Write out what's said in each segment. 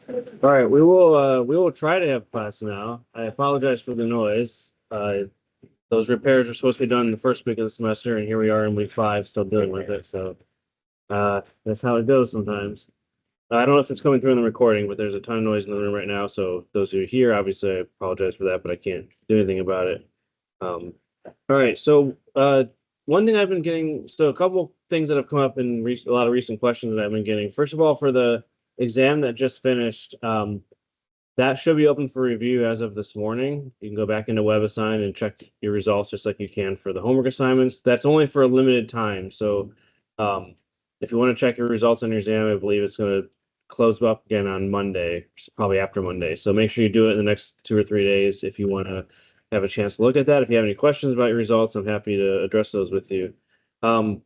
All right, we will try to have class now. I apologize for the noise. Those repairs were supposed to be done in the first week of the semester, and here we are in week 5, still dealing with it. So that's how it goes sometimes. I don't know if it's coming through in the recording, but there's a ton of noise in the room right now. So those who are here, obviously, I apologize for that, but I can't do anything about it. All right, so one thing I've been getting, so a couple things that have come up in a lot of recent questions that I've been getting. First of all, for the exam that just finished, that should be open for review as of this morning. You can go back into WebAssign and check your results just like you can for the homework assignments. That's only for a limited time. So um, if you want to check your results on your exam, I believe it's going to close up again on Monday, probably after Monday. So make sure you do it in the next 2 or 3 days if you want to have a chance to look at that. If you have any questions about your results, I'm happy to address those with you. Um,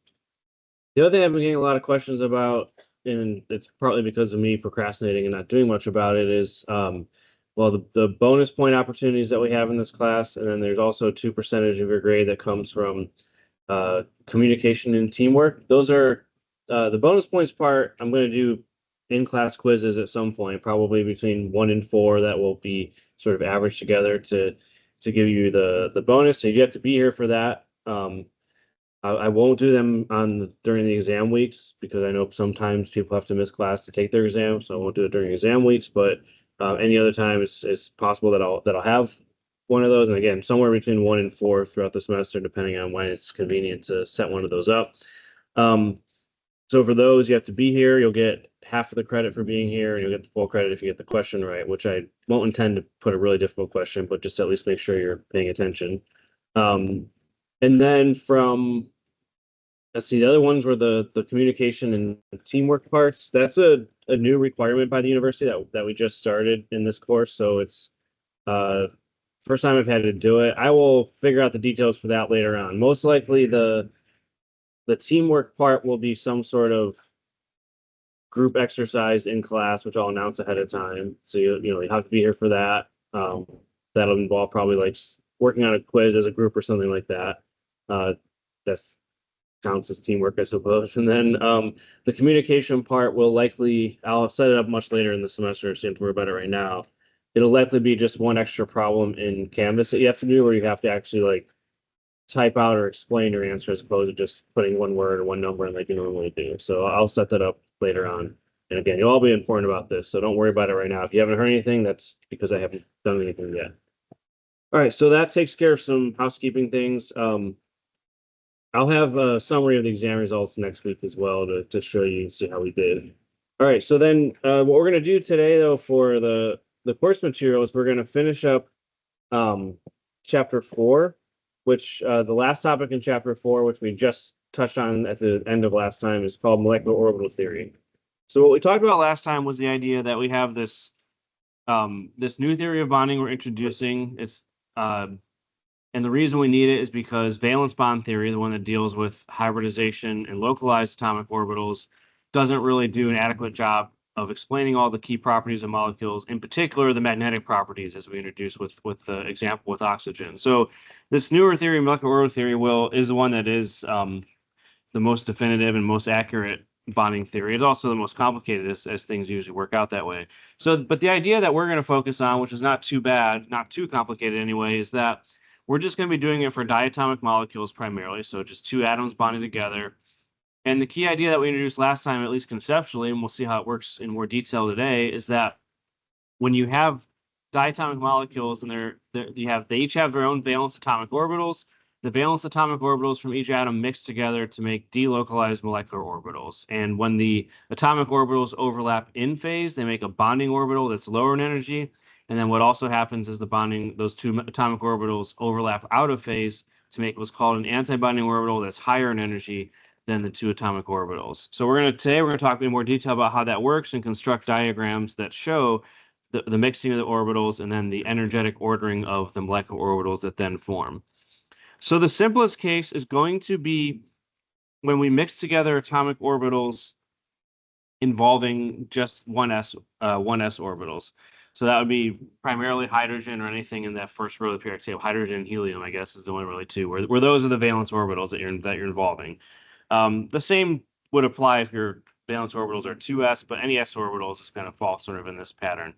the other thing I've been getting a lot of questions about, and it's partly because of me procrastinating and not doing much about it, is well, the bonus point opportunities that we have in this class, and then there's also 2% of your grade that comes from communication and teamwork. Those are the bonus points part. I'm going to do in-class quizzes at some point, probably between 1 and 4, that will be sort of averaged together to give you the bonus. So you have to be here for that. I won't do them during the exam weeks because I know sometimes people have to miss class to take their exam, so I won't do it during exam weeks. But any other time, it's possible that I'll have one of those, and again, somewhere between 1 and 4 throughout the semester, depending on when it's convenient to set one of those up. Um, so for those, you have to be here. You'll get half of the credit for being here, and you'll get the full credit if you get the question right, which I won't intend to put a really difficult question, but just at least make sure you're paying attention. Um, and then from Let's see, the other ones were the communication and teamwork parts. That's a new requirement by the university that we just started in this course. So it's uh first time I've had to do it. I will figure out the details for that later on. Most likely the teamwork part will be some sort of group exercise in class, which I'll announce ahead of time. So you have to be here for that. That'll involve probably like working on a quiz as a group or something like that. That's counts as teamwork, I suppose. And then the communication part will likely, I'll set it up much later in the semester, so you have to worry about it right now. It'll likely be just one extra problem in Canvas that you have to do, where you have to actually like type out or explain your answer as opposed to just putting one word or one number in like you normally do. So I'll set that up later on. And again, you'll all be informed about this, so don't worry about it right now. If you haven't heard anything, that's because I haven't done anything yet. All right, so that takes care of some housekeeping things. I'll have a summary of the exam results next week as well to show you and see how we did. All right, so then what we're going to do today, though, for the course materials, we're going to finish up um, chapter 4, which the last topic in chapter 4, which we just touched on at the end of last time, is called molecular orbital theory. So what we talked about last time was the idea that we have this new theory of bonding we're introducing. It's and the reason we need it is because valence bond theory, the one that deals with hybridization and localized atomic orbitals, doesn't really do an adequate job of explaining all the key properties of molecules, in particular the magnetic properties, as we introduced with the example with oxygen. So this newer theory, molecular orbital theory, is the one that is the most definitive and most accurate bonding theory. It's also the most complicated as things usually work out that way. So, but the idea that we're going to focus on, which is not too bad, not too complicated anyway, is that we're just going to be doing it for diatomic molecules primarily. So just two atoms bonding together. And the key idea that we introduced last time, at least conceptually, and we'll see how it works in more detail today, is that when you have diatomic molecules and they each have their own valence atomic orbitals, the valence atomic orbitals from each atom mix together to make delocalized molecular orbitals. And when the atomic orbitals overlap in phase, they make a bonding orbital that's lower in energy. And then what also happens is those two atomic orbitals overlap out of phase to make what's called an antibonding orbital that's higher in energy than the two atomic orbitals. So today we're going to talk in more detail about how that works and construct diagrams that show the mixing of the orbitals and then the energetic ordering of the molecular orbitals that then form. So the simplest case is going to be when we mix together atomic orbitals involving just 1s orbitals. So that would be primarily hydrogen or anything in that first row of the periodic table. Hydrogen and helium, I guess, is the one really too, where those are the valence orbitals that you're involving. The same would apply if you're valence orbitals are 2s, but any s orbitals is going to fall sort of in this pattern.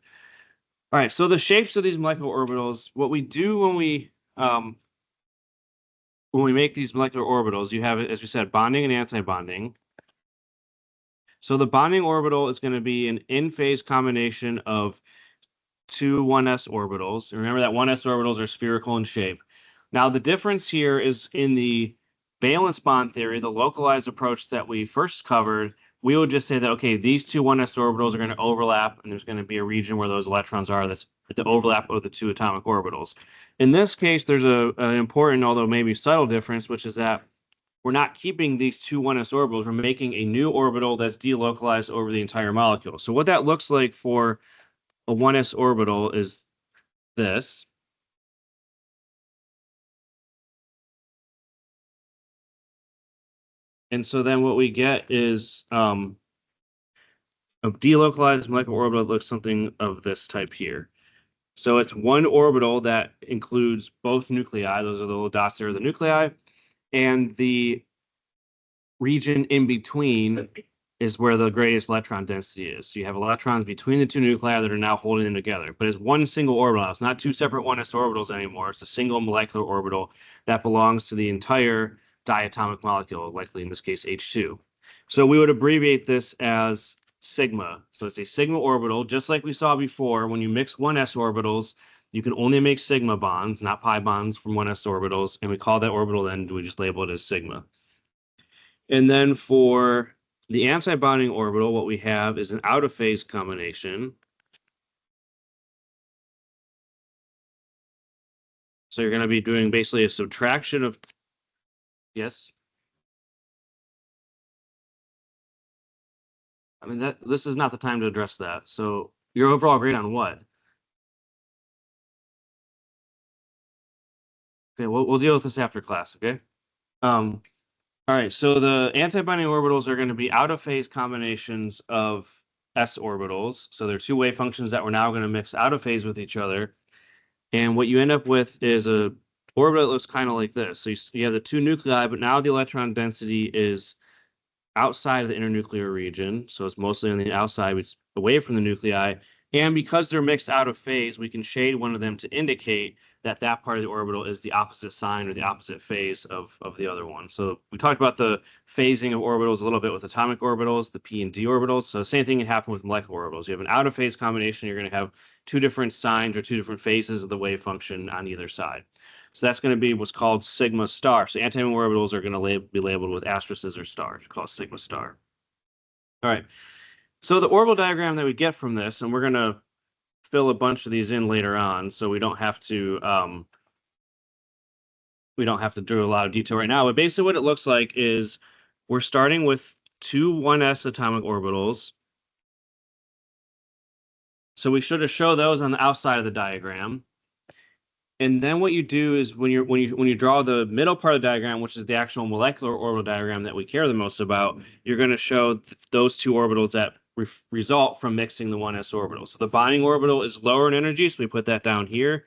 All right, so the shapes of these molecular orbitals, what we do when we make these molecular orbitals, you have, as we said, bonding and anti-bonding. So the bonding orbital is going to be an in-phase combination of two 1s orbitals. Remember that 1s orbitals are spherical in shape. Now the difference here is in the valence bond theory, the localized approach that we first covered, we would just say that, okay, these two 1s orbitals are going to overlap, and there's going to be a region where those electrons are that's at the overlap of the two atomic orbitals. In this case, there's an important, although maybe subtle difference, which is that we're not keeping these two 1s orbitals. We're making a new orbital that's delocalized over the entire molecule. So what that looks like for a 1s orbital is this. And so then what we get is a delocalized molecular orbital that looks something of this type here. So it's one orbital that includes both nuclei. Those are the little dots there, the nuclei. And the region in between is where the greatest electron density is. So you have electrons between the two nuclei that are now holding them together. But it's one single orbital. It's not two separate 1s orbitals anymore. It's a single molecular orbital that belongs to the entire diatomic molecule, likely in this case H2. So we would abbreviate this as sigma. So it's a sigma orbital, just like we saw before. When you mix 1s orbitals, you can only make sigma bonds, not pi bonds from 1s orbitals. And we call that orbital then, we just label it as sigma. And then for the anti-bonding orbital, what we have is an out-of-phase combination. So you're going to be doing basically a subtraction of, yes? I mean, this is not the time to address that. So your overall grade on what? Okay, we'll deal with this after class, okay? All right, so the anti-bonding orbitals are going to be out-of-phase combinations of s orbitals. So they're two wave functions that we're now going to mix out of phase with each other. And what you end up with is a orbit that looks kind of like this. So you have the two nuclei, but now the electron density is outside of the internuclear region. So it's mostly on the outside, it's away from the nuclei. And because they're mixed out of phase, we can shade one of them to indicate that that part of the orbital is the opposite sign or the opposite phase of the other one. So we talked about the phasing of orbitals a little bit with atomic orbitals, the p and d orbitals. So same thing can happen with molecular orbitals. You have an out of phase combination, you're going to have two different signs or two different phases of the wave function on either side. So that's going to be what's called sigma star. So anti-bonding orbitals are going to be labeled with asterisks or stars, called sigma star. All right. So the orbital diagram that we get from this, and we're going to fill a bunch of these in later on, so we don't have to do a lot of detail right now. But basically, what it looks like is we're starting with two 1s atomic orbitals. So we should show those on the outside of the diagram. And then what you do is when you draw the middle part of the diagram, which is the actual molecular orbital diagram that we care the most about, you're going to show those two orbitals that result from mixing the 1s orbitals. So the bonding orbital is lower in energy, so we put that down here.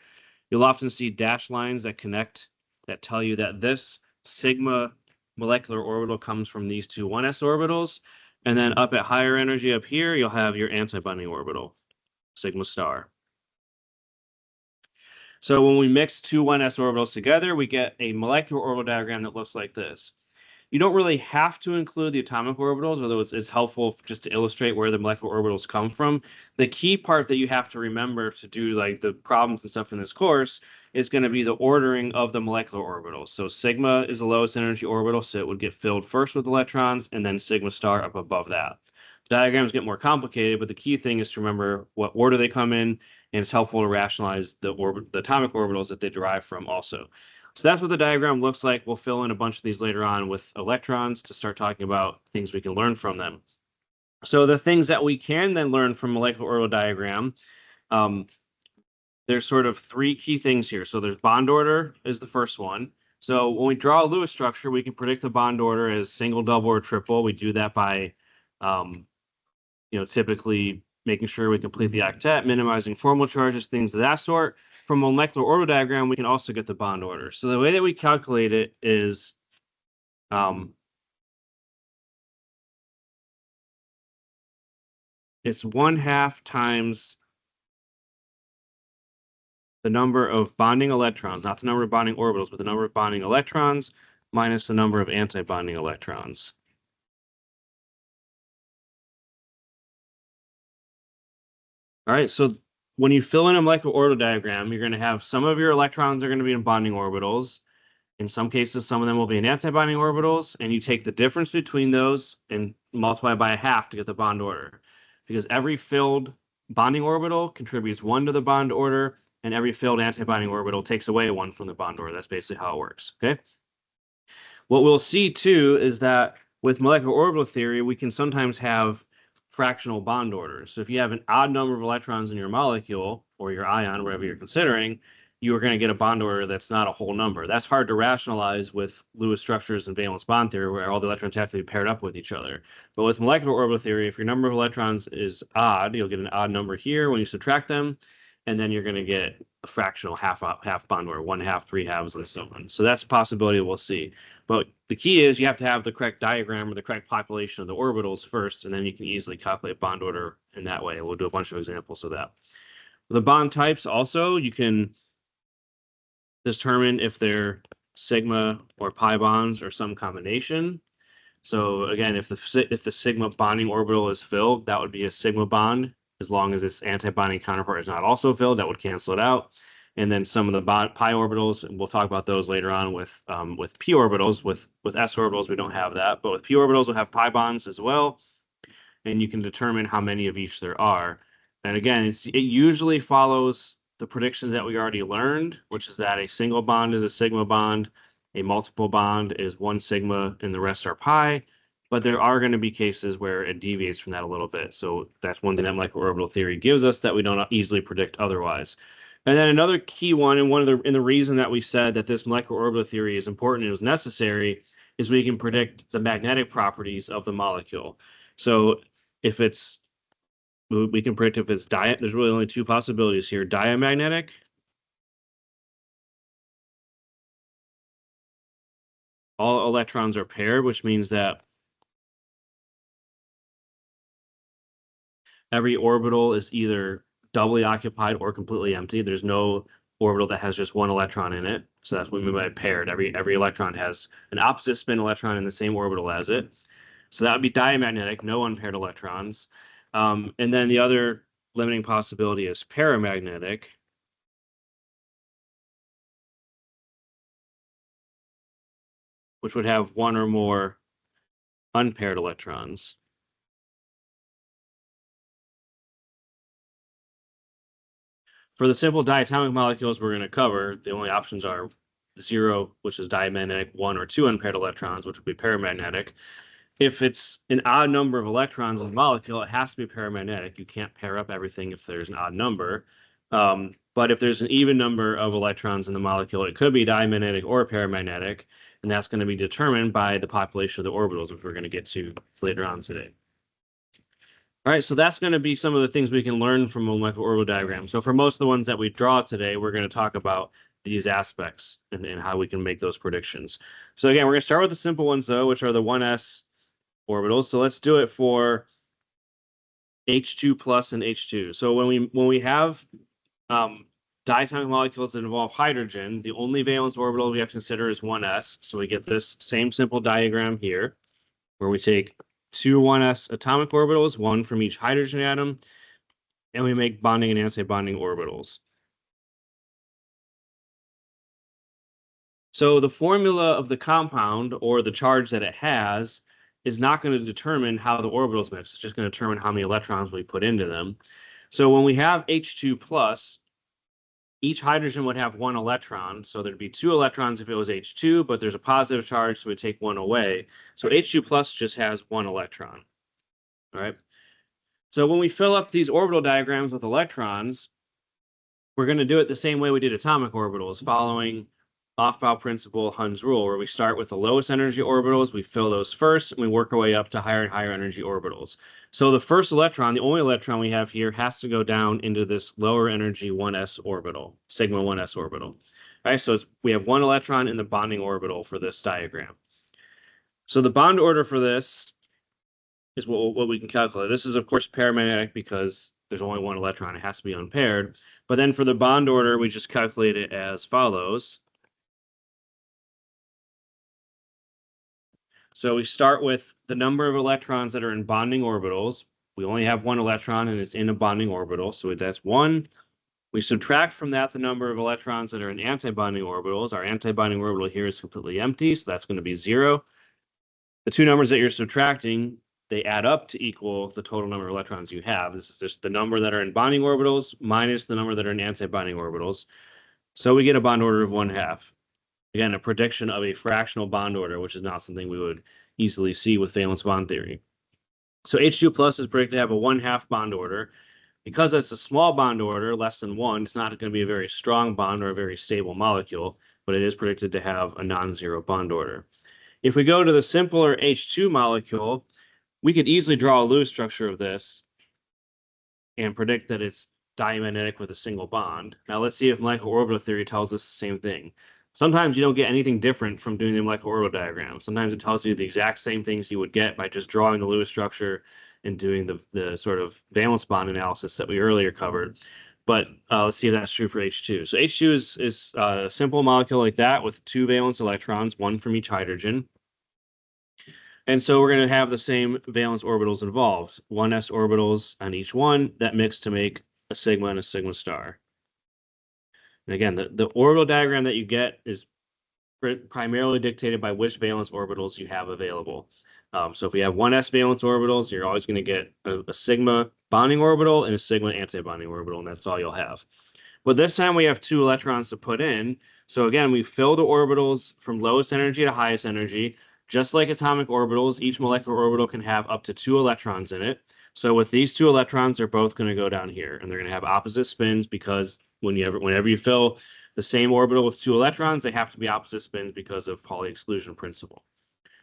You'll often see dashed lines that connect that tell you that this sigma molecular orbital comes from these two 1s orbitals. And then up at higher energy up here, you'll have your anti-bonding orbital, sigma star. So when we mix two 1s orbitals together, we get a molecular orbital diagram that looks like this. You don't really have to include the atomic orbitals, although it's helpful just to illustrate where the molecular orbitals come from. The key part that you have to remember to do like the problems and stuff in this course is going to be the ordering of the molecular orbitals. So sigma is the lowest energy orbital, so it would get filled first with electrons, and then sigma star up above that. Diagrams get more complicated, but the key thing is to remember what order they come in, and it's helpful to rationalize the atomic orbitals that they derive from also. So that's what the diagram looks like. We'll fill in a bunch of these later on with electrons to start talking about things we can learn from them. So the things that we can then learn from molecular orbital diagram, there's sort of three key things here. So there's bond order is the first one. So when we draw a Lewis structure, we can predict the bond order as single, double, or triple. We do that by typically making sure we complete the octet, minimizing formal charges, things of that sort. From a molecular orbital diagram, we can also get the bond order. So the way that we calculate it is it's 1/2 times the number of bonding electrons, not the number of bonding orbitals, but the number of bonding electrons minus the number of antibonding electrons. All right, so when you fill in a molecular orbital diagram, you're going to have some of your electrons are going to be in bonding orbitals. In some cases, some of them will be in antibonding orbitals, and you take the difference between those and multiply by 1/2 to get the bond order. Because every filled bonding orbital contributes 1 to the bond order, and every filled antibonding orbital takes away 1 from the bond order. That's basically how it works, okay? What we'll see too is that with molecular orbital theory, we can sometimes have fractional bond orders. So if you have an odd number of electrons in your molecule or your ion, whatever you're considering, you are going to get a bond order that's not a whole number. That's hard to rationalize with Lewis structures and valence bond theory, where all the electrons have to be paired up with each other. But with molecular orbital theory, if your number of electrons is odd, you'll get an odd number here when you subtract them, and then you're going to get a fractional half bond order, 1/2, 3/2, and so on. So that's a possibility we'll see. But the key is you have to have the correct diagram or the correct population of the orbitals first, and then you can easily calculate bond order in that way. We'll do a bunch of examples of that. The bond types also, you can determine if they're sigma or pi bonds or some combination. So again, if the sigma bonding orbital is filled, that would be a sigma bond. As long as its antibonding counterpart is not also filled, that would cancel it out. And then some of the pi orbitals, and we'll talk about those later on with p orbitals. With s orbitals, we don't have that, but with p orbitals, we'll have pi bonds as well. And you can determine how many of each there are. And again, it usually follows the predictions that we already learned, which is that a single bond is a sigma bond, a multiple bond is 1 sigma, and the rest are pi. But there are going to be cases where it deviates from that a little bit. So that's one thing that molecular orbital theory gives us that we don't easily predict otherwise. And then another key one, and the reason that we said that this molecular orbital theory is important and is necessary, is we can predict the magnetic properties of the molecule. So if it's, we can predict if it's there's really only 2 possibilities here: diamagnetic all electrons are paired, which means that every orbital is either doubly occupied or completely empty. There's no orbital that has just 1 electron in it. So that's what we mean by paired. Every electron has an opposite spin electron in the same orbital as it. So that would be diamagnetic, no unpaired electrons. And then the other limiting possibility is paramagnetic, which would have 1 or more unpaired electrons. For the simple diatomic molecules we're going to cover, the only options are 0, which is diamagnetic, 1 or 2 unpaired electrons, which would be paramagnetic. If it's an odd number of electrons in the molecule, it has to be paramagnetic. You can't pair up everything if there's an odd number. But if there's an even number of electrons in the molecule, it could be diamagnetic or paramagnetic, and that's going to be determined by the population of the orbitals, which we're going to get to later on today. All right, so that's going to be some of the things we can learn from a molecular orbital diagram. So for most of the ones that we draw today, we're going to talk about these aspects and how we can make those predictions. So again, we're going to start with the simple ones, though, which are the 1s orbitals. So let's do it for H2 plus and H2. So when we have diatomic molecules that involve hydrogen, the only valence orbital we have to consider is 1s. So we get this same simple diagram here, where we take 2 1s atomic orbitals, 1 from each hydrogen atom, and we make bonding and anti-bonding orbitals. So the formula of the compound, or the charge that it has, is not going to determine how the orbitals mix. It's just going to determine how many electrons we put into them. So when we have H2 plus, each hydrogen would have 1 electron. So there'd be 2 electrons if it was H2, but there's a positive charge, so we take 1 away. So H2 plus just has 1 electron. All right. So when we fill up these orbital diagrams with electrons, we're going to do it the same way we did atomic orbitals, following Aufbau principle, Hund's rule, where we start with the lowest energy orbitals, we fill those first, and we work our way up to higher and higher energy orbitals. So the first electron, the only electron we have here, has to go down into this lower energy 1s orbital, sigma 1s orbital. All right, so we have 1 electron in the bonding orbital for this diagram. So the bond order for this is what we can calculate. This is, of course, paramagnetic because there's only one electron. It has to be unpaired. But then for the bond order, we just calculate it as follows. So we start with the number of electrons that are in bonding orbitals. We only have one electron and it's in a bonding orbital, so that's 1. We subtract from that the number of electrons that are in antibonding orbitals. Our antibonding orbital here is completely empty, so that's going to be 0. The two numbers that you're subtracting, they add up to equal the total number of electrons you have. This is just the number that are in bonding orbitals minus the number that are in antibonding orbitals. So we get a bond order of 1/2. Again, a prediction of a fractional bond order, which is not something we would easily see with valence bond theory. So H2 plus is predicted to have a 1/2 bond order. Because it's a small bond order, less than 1, it's not going to be a very strong bond or a very stable molecule, but it is predicted to have a non-zero bond order. If we go to the simpler H2 molecule, we could easily draw a Lewis structure of this and predict that it's diamagnetic with a single bond. Now let's see if molecular orbital theory tells us the same thing. Sometimes you don't get anything different from doing the molecular orbital diagram. Sometimes it tells you the exact same things you would get by just drawing the Lewis structure and doing the sort of valence bond analysis that we earlier covered. But let's see if that's true for H2. So H2 is a simple molecule like that with 2 valence electrons, 1 from each hydrogen. And so we're going to have the same valence orbitals involved, 1s orbitals on each one that mix to make a sigma and a sigma star. And again, the orbital diagram that you get is primarily dictated by which valence orbitals you have available. So if we have 1s valence orbitals, you're always going to get a sigma bonding orbital and a sigma antibonding orbital, and that's all you'll have. But this time we have 2 electrons to put in. So again, we fill the orbitals from lowest energy to highest energy. Just like atomic orbitals, each molecular orbital can have up to 2 electrons in it. So with these 2 electrons, they're both going to go down here, and they're going to have opposite spins because whenever you fill the same orbital with 2 electrons, they have to be opposite spins because of Pauli exclusion principle.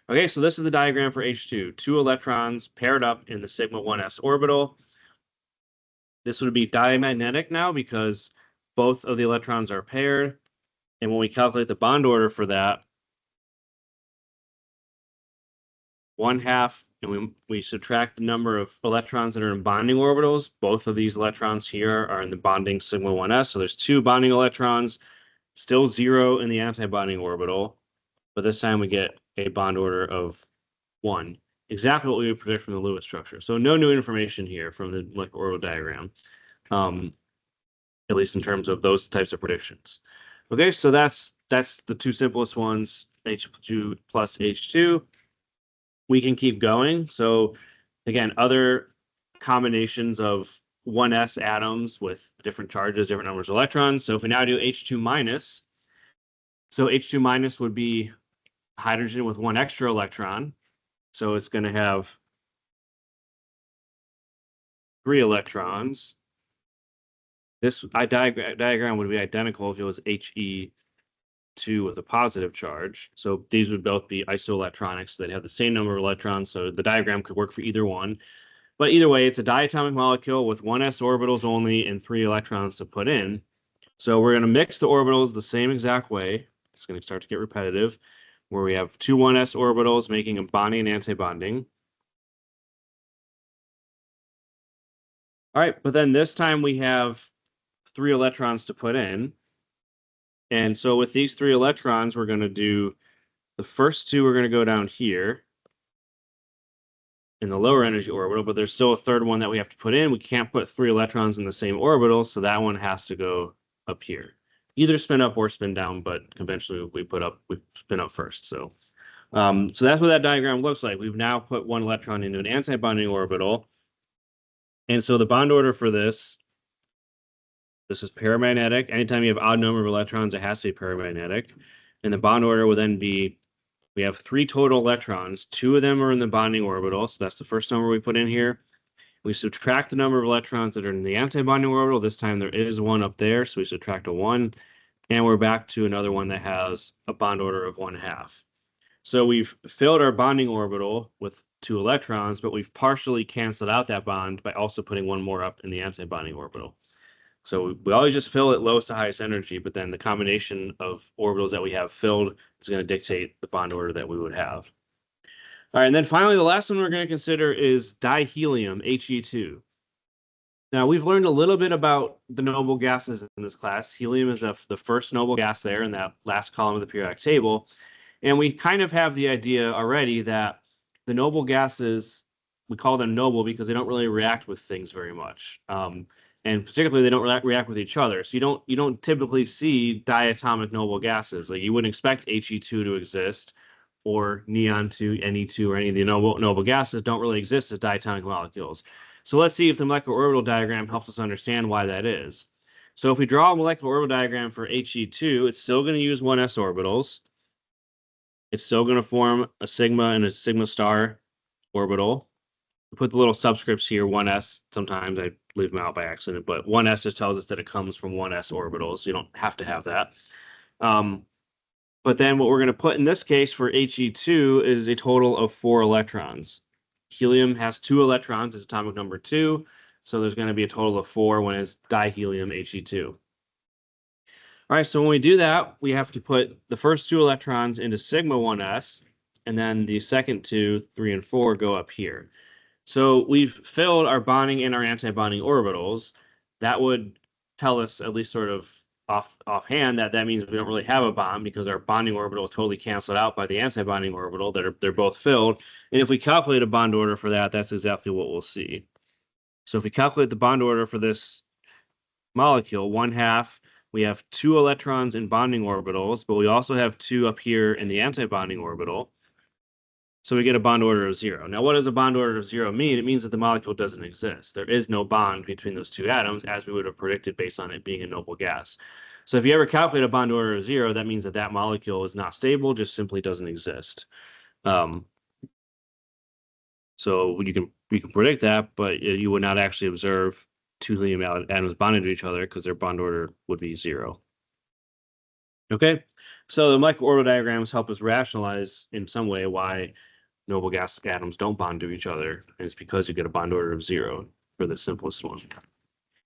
Okay, so this is the diagram for H2. 2 electrons paired up in the sigma 1s orbital. This would be diamagnetic now because both of the electrons are paired. And when we calculate the bond order for that, 1/2, and we subtract the number of electrons that are in bonding orbitals. Both of these electrons here are in the bonding sigma 1s. So there's 2 bonding electrons, still 0 in the antibonding orbital. But this time we get a bond order of 1. Exactly what we would predict from the Lewis structure. So no new information here from the molecular orbital diagram, at least in terms of those types of predictions. Okay, so that's the 2 simplest ones, H2 plus H2. We can keep going. So again, other combinations of 1s atoms with different charges, different numbers of electrons. So if we now do H2 minus, so H2 minus would be hydrogen with 1 extra electron. So it's going to have 3 electrons. This diagram would be identical if it was He2 with a positive charge. So these would both be isoelectronics that have the same number of electrons. So the diagram could work for either one. But either way, it's a diatomic molecule with 1s orbitals only and 3 electrons to put in. So we're going to mix the orbitals the same exact way. It's going to start to get repetitive, where we have 2 1s orbitals making a bonding and antibonding. All right, but then this time we have 3 electrons to put in. And so with these 3 electrons, we're going to do the first 2 are going to go down here in the lower energy orbital, but there's still a third one that we have to put in. We can't put 3 electrons in the same orbital, so that one has to go up here. Either spin up or spin down, but conventionally we spin up first. So so that's what that diagram looks like. We've now put 1 electron into an antibonding orbital. And so the bond order for this is paramagnetic. Anytime you have odd number of electrons, it has to be paramagnetic. And the bond order will then be, we have 3 total electrons. 2 of them are in the bonding orbital, so that's the first number we put in here. We subtract the number of electrons that are in the antibonding orbital. This time there is 1 up there, so we subtract a 1. And we're back to another one that has a bond order of 1/2. So we've filled our bonding orbital with 2 electrons, but we've partially canceled out that bond by also putting 1 more up in the antibonding orbital. So we always just fill at lowest to highest energy, but then the combination of orbitals that we have filled is going to dictate the bond order that we would have. All right, and then finally, the last one we're going to consider is dihelium, He2. Now, we've learned a little bit about the noble gases in this class. Helium is the first noble gas there in that last column of the periodic table. And we kind of have the idea already that the noble gases, we call them noble because they don't really react with things very much. And particularly, they don't react with each other. So you don't typically see diatomic noble gases. Like you wouldn't expect He2 to exist, or neon-2, Ne2, or any of the noble gases don't really exist as diatomic molecules. So let's see if the molecular orbital diagram helps us understand why that is. So if we draw a molecular orbital diagram for He2, it's still going to use 1s orbitals. It's still going to form a sigma and a sigma star orbital. We put the little subscripts here, 1s. Sometimes I leave them out by accident, but 1s just tells us that it comes from 1s orbitals. You don't have to have that. But then what we're going to put in this case for He2 is a total of 4 electrons. Helium has 2 electrons, it's atomic number 2. So there's going to be a total of 4 when it's dihelium He2. All right, so when we do that, we have to put the first 2 electrons into sigma 1s, and then the second 2, 3, and 4 go up here. So we've filled our bonding and our anti-bonding orbitals. That would tell us, at least sort of offhand, that means we don't really have a bond because our bonding orbital is totally canceled out by the anti-bonding orbital. They're both filled. And if we calculate a bond order for that, that's exactly what we'll see. So if we calculate the bond order for this molecule, 1/2, we have 2 electrons in bonding orbitals, but we also have 2 up here in the anti-bonding orbital. So we get a bond order of 0. Now, what does a bond order of 0 mean? It means that the molecule doesn't exist. There is no bond between those 2 atoms, as we would have predicted based on it being a noble gas. So if you ever calculate a bond order of 0, that means that that molecule is not stable, just simply doesn't exist. So you can predict that, but you would not actually observe 2 helium atoms bonded to each other because their bond order would be 0. Okay, so the molecular orbital diagrams help us rationalize in some way why noble gas atoms don't bond to each other, and it's because you get a bond order of 0 for the simplest one.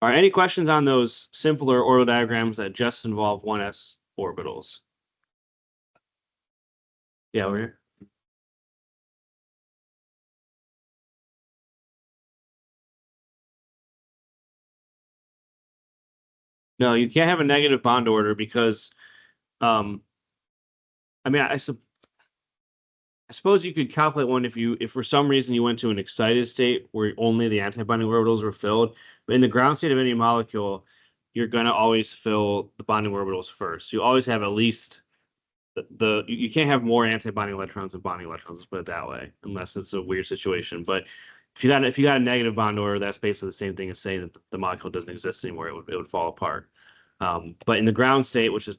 All right, any questions on those simpler orbital diagrams that just involve 1s orbitals? Yeah, over here. No, you can't have a negative bond order because, I mean, I suppose you could calculate one if for some reason you went to an excited state where only the antibonding orbitals were filled. But in the ground state of any molecule, you're going to always fill the bonding orbitals first. You always have at least you can't have more antibonding electrons than bonding electrons. Let's put it that way, unless it's a weird situation. But if you got a negative bond order, that's basically the same thing as saying that the molecule doesn't exist anymore. It would fall apart. But in the ground state, which is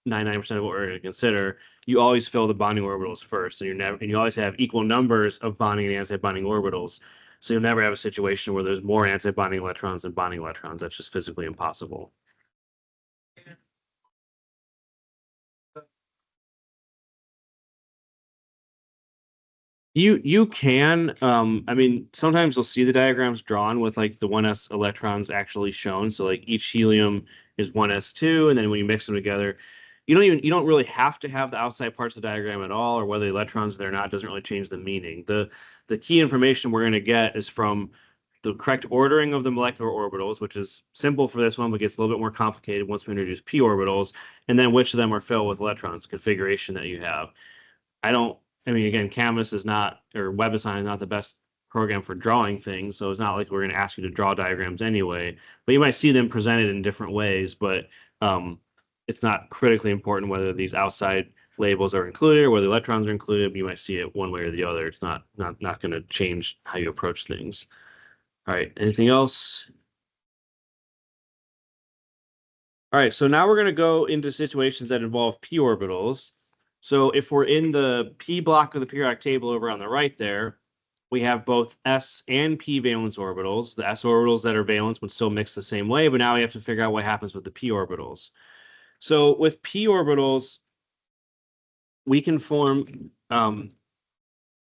99% of what we're going to consider, you always fill the bonding orbitals first, and you always have equal numbers of bonding and anti-bonding orbitals. So you'll never have a situation where there's more anti-bonding electrons than bonding electrons. That's just physically impossible. You can, I mean, sometimes you'll see the diagrams drawn with like the 1s electrons actually shown. So like each helium is 1s2, and then when you mix them together, you don't really have to have the outside parts of the diagram at all, or whether the electrons are there or not doesn't really change the meaning. The key information we're going to get is from the correct ordering of the molecular orbitals, which is simple for this one, but gets a little bit more complicated once we introduce p orbitals, and then which of them are filled with electrons, configuration that you have. I mean, again, Canvas is not, or WebAssign is not the best program for drawing things, so it's not like we're going to ask you to draw diagrams anyway. But you might see them presented in different ways, but it's not critically important whether these outside labels are included or whether electrons are included. You might see it one way or the other. It's not going to change how you approach things. All right, anything else? All right, so now we're going to go into situations that involve p orbitals. So if we're in the p block of the periodic table over on the right there, we have both s and p valence orbitals. The s orbitals that are valence would still mix the same way, but now we have to figure out what happens with the p orbitals. So with p orbitals, we can form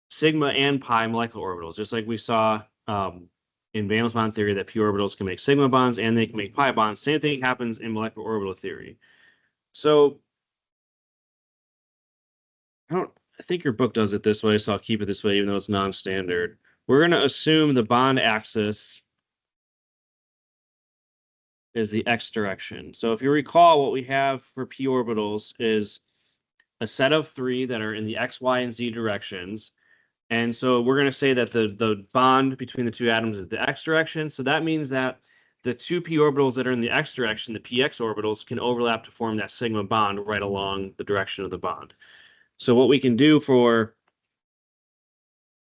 sigma and pi molecular orbitals, just like we saw in valence bond theory that p orbitals can make sigma bonds and they can make pi bonds. Same thing happens in molecular orbital theory. So I think your book does it this way, so I'll keep it this way, even though it's non-standard. We're going to assume the bond axis is the x direction. So if you recall, what we have for p orbitals is a set of three that are in the x, y, and z directions. And so we're going to say that the bond between the two atoms is the x direction. So that means that the two p orbitals that are in the x direction, the px orbitals, can overlap to form that sigma bond right along the direction of the bond. So what we can do for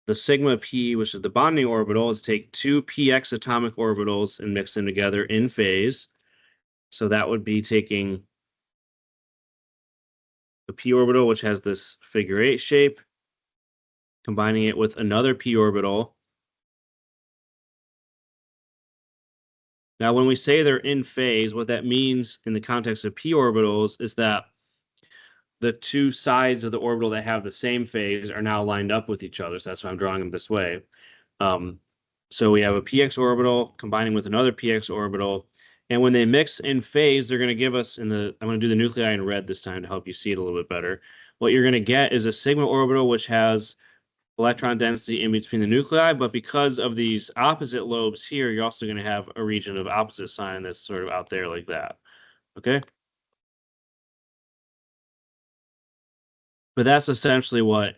the sigma p, which is the bonding orbital, is take two px atomic orbitals and mix them together in phase. So that would be taking the p orbital, which has this figure 8 shape, combining it with another p orbital. Now, when we say they're in phase, what that means in the context of p orbitals is that the two sides of the orbital that have the same phase are now lined up with each other. So that's why I'm drawing them this way. So we have a px orbital combining with another px orbital. And when they mix in phase, they're going to give us I'm going to do the nuclei in red this time to help you see it a little bit better. What you're going to get is a sigma orbital, which has electron density in between the nuclei, but because of these opposite lobes here, you're also going to have a region of opposite sign that's sort of out there like that. Okay? But that's essentially what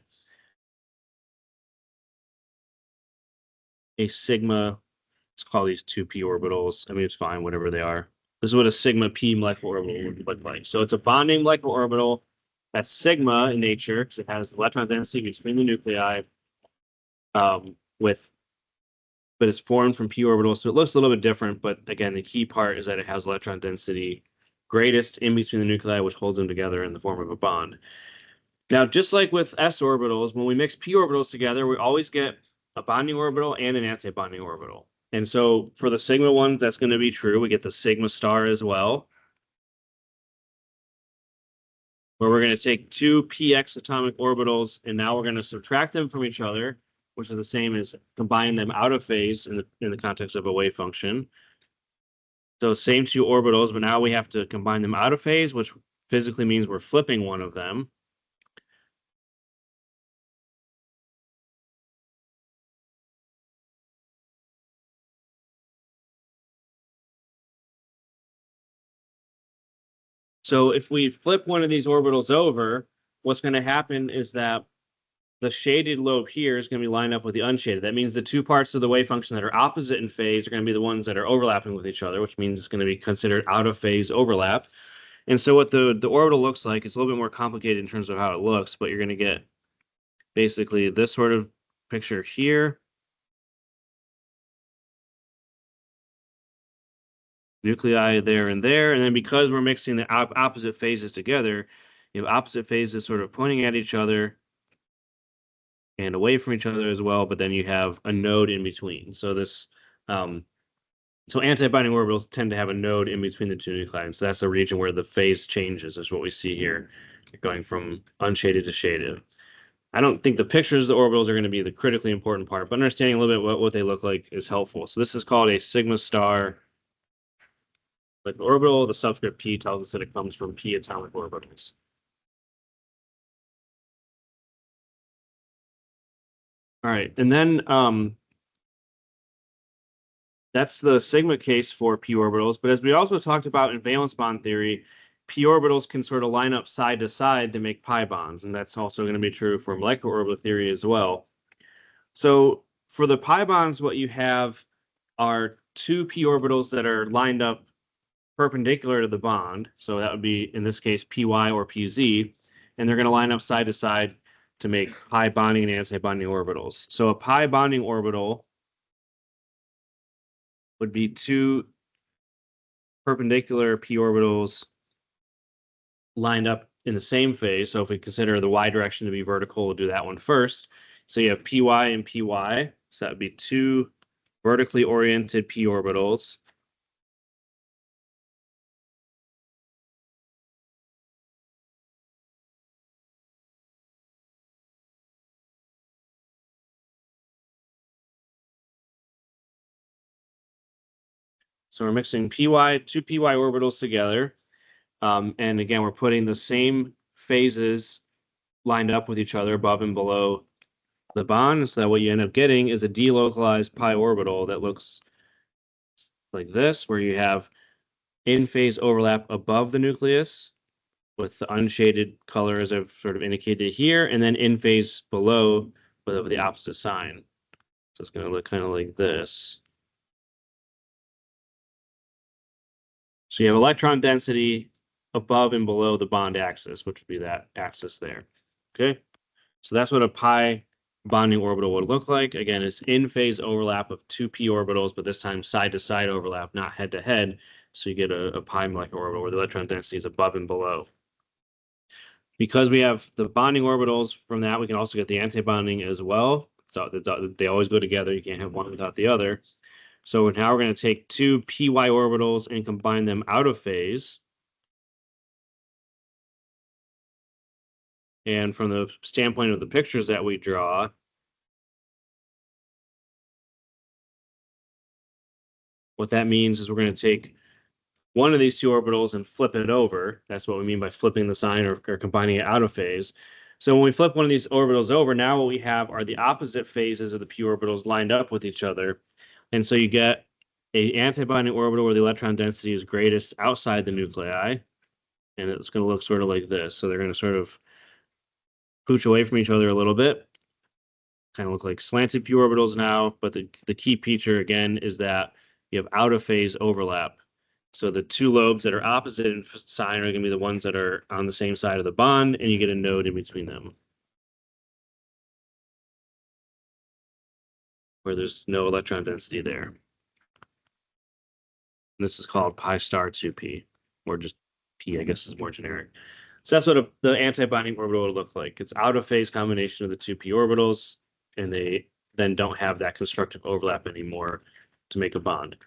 a sigma, let's call these 2p orbitals. I mean, it's fine, whatever they are. This is what a sigma p molecular orbital would look like. So it's a bonding molecular orbital that's sigma in nature because it has electron density between the nuclei but it's formed from p orbitals. So it looks a little bit different, but again, the key part is that it has electron density greatest in between the nuclei, which holds them together in the form of a bond. Now, just like with s orbitals, when we mix p orbitals together, we always get a bonding orbital and an anti-bonding orbital. And so for the sigma ones, that's going to be true. We get the sigma star as well, where we're going to take two px atomic orbitals, and now we're going to subtract them from each other, which is the same as combining them out of phase in the context of a wave function. So same two orbitals, but now we have to combine them out of phase, which physically means we're flipping one of them. So if we flip one of these orbitals over, what's going to happen is that the shaded lobe here is going to be lined up with the unshaded. That means the two parts of the wave function that are opposite in phase are going to be the ones that are overlapping with each other, which means it's going to be considered out of phase overlap. And so what the orbital looks like, it's a little bit more complicated in terms of how it looks, but you're going to get basically this sort of picture here. Nuclei there and there. And then because we're mixing the opposite phases together, you have opposite phases sort of pointing at each other and away from each other as well, but then you have a node in between. So this, so anti-binding orbitals tend to have a node in between the two nuclei. And so that's the region where the phase changes, is what we see here, going from unshaded to shaded. I don't think the pictures of the orbitals are going to be the critically important part, but understanding a little bit what they look like is helpful. So this is called a sigma star. Like orbital, the subscript p tells us that it comes from p atomic orbitals. All right, and then that's the sigma case for p orbitals. But as we also talked about in valence bond theory, p orbitals can sort of line up side to side to make pi bonds, and that's also going to be true for molecular orbital theory as well. So for the pi bonds, what you have are two p orbitals that are lined up perpendicular to the bond. So that would be, in this case, py or pz, and they're going to line up side to side to make pi bonding and anti-bonding orbitals. So a pi bonding orbital would be two perpendicular p orbitals lined up in the same phase. So if we consider the y direction to be vertical, we'll do that one first. So you have py and py. So that would be two vertically oriented p orbitals. So we're mixing two py orbitals together. And again, we're putting the same phases lined up with each other above and below the bond. So that what you end up getting is a delocalized pi orbital that looks like this, where you have in-phase overlap above the nucleus with the unshaded color as I've sort of indicated here, and then in-phase below with the opposite sign. So it's going to look kind of like this. So you have electron density above and below the bond axis, which would be that axis there. Okay, so that's what a pi bonding orbital would look like. Again, it's in-phase overlap of two p orbitals, but this time side-to-side overlap, not head-to-head. So you get a pi molecular orbital where the electron density is above and below. Because we have the bonding orbitals from that, we can also get the anti-bonding as well. So they always go together. You can't have one without the other. So now we're going to take two py orbitals and combine them out of phase. And from the standpoint of the pictures that we draw, what that means is we're going to take one of these two orbitals and flip it over. That's what we mean by flipping the sign or combining it out of phase. So when we flip one of these orbitals over, now what we have are the opposite phases of the p orbitals lined up with each other. And so you get an antibonding orbital where the electron density is greatest outside the nuclei. And it's going to look sort of like this. So they're going to sort of pooch away from each other a little bit. Kind of look like slanted p orbitals now. But the key feature, again, is that you have out of phase overlap. So the two lobes that are opposite in sign are going to be the ones that are on the same side of the bond, and you get a node in between them, where there's no electron density there. And this is called pi star 2p, or just p, I guess, is more generic. So that's what the anti-bonding orbital would look like. It's out of phase combination of the two p orbitals, and they then don't have that constructive overlap anymore to make a bond.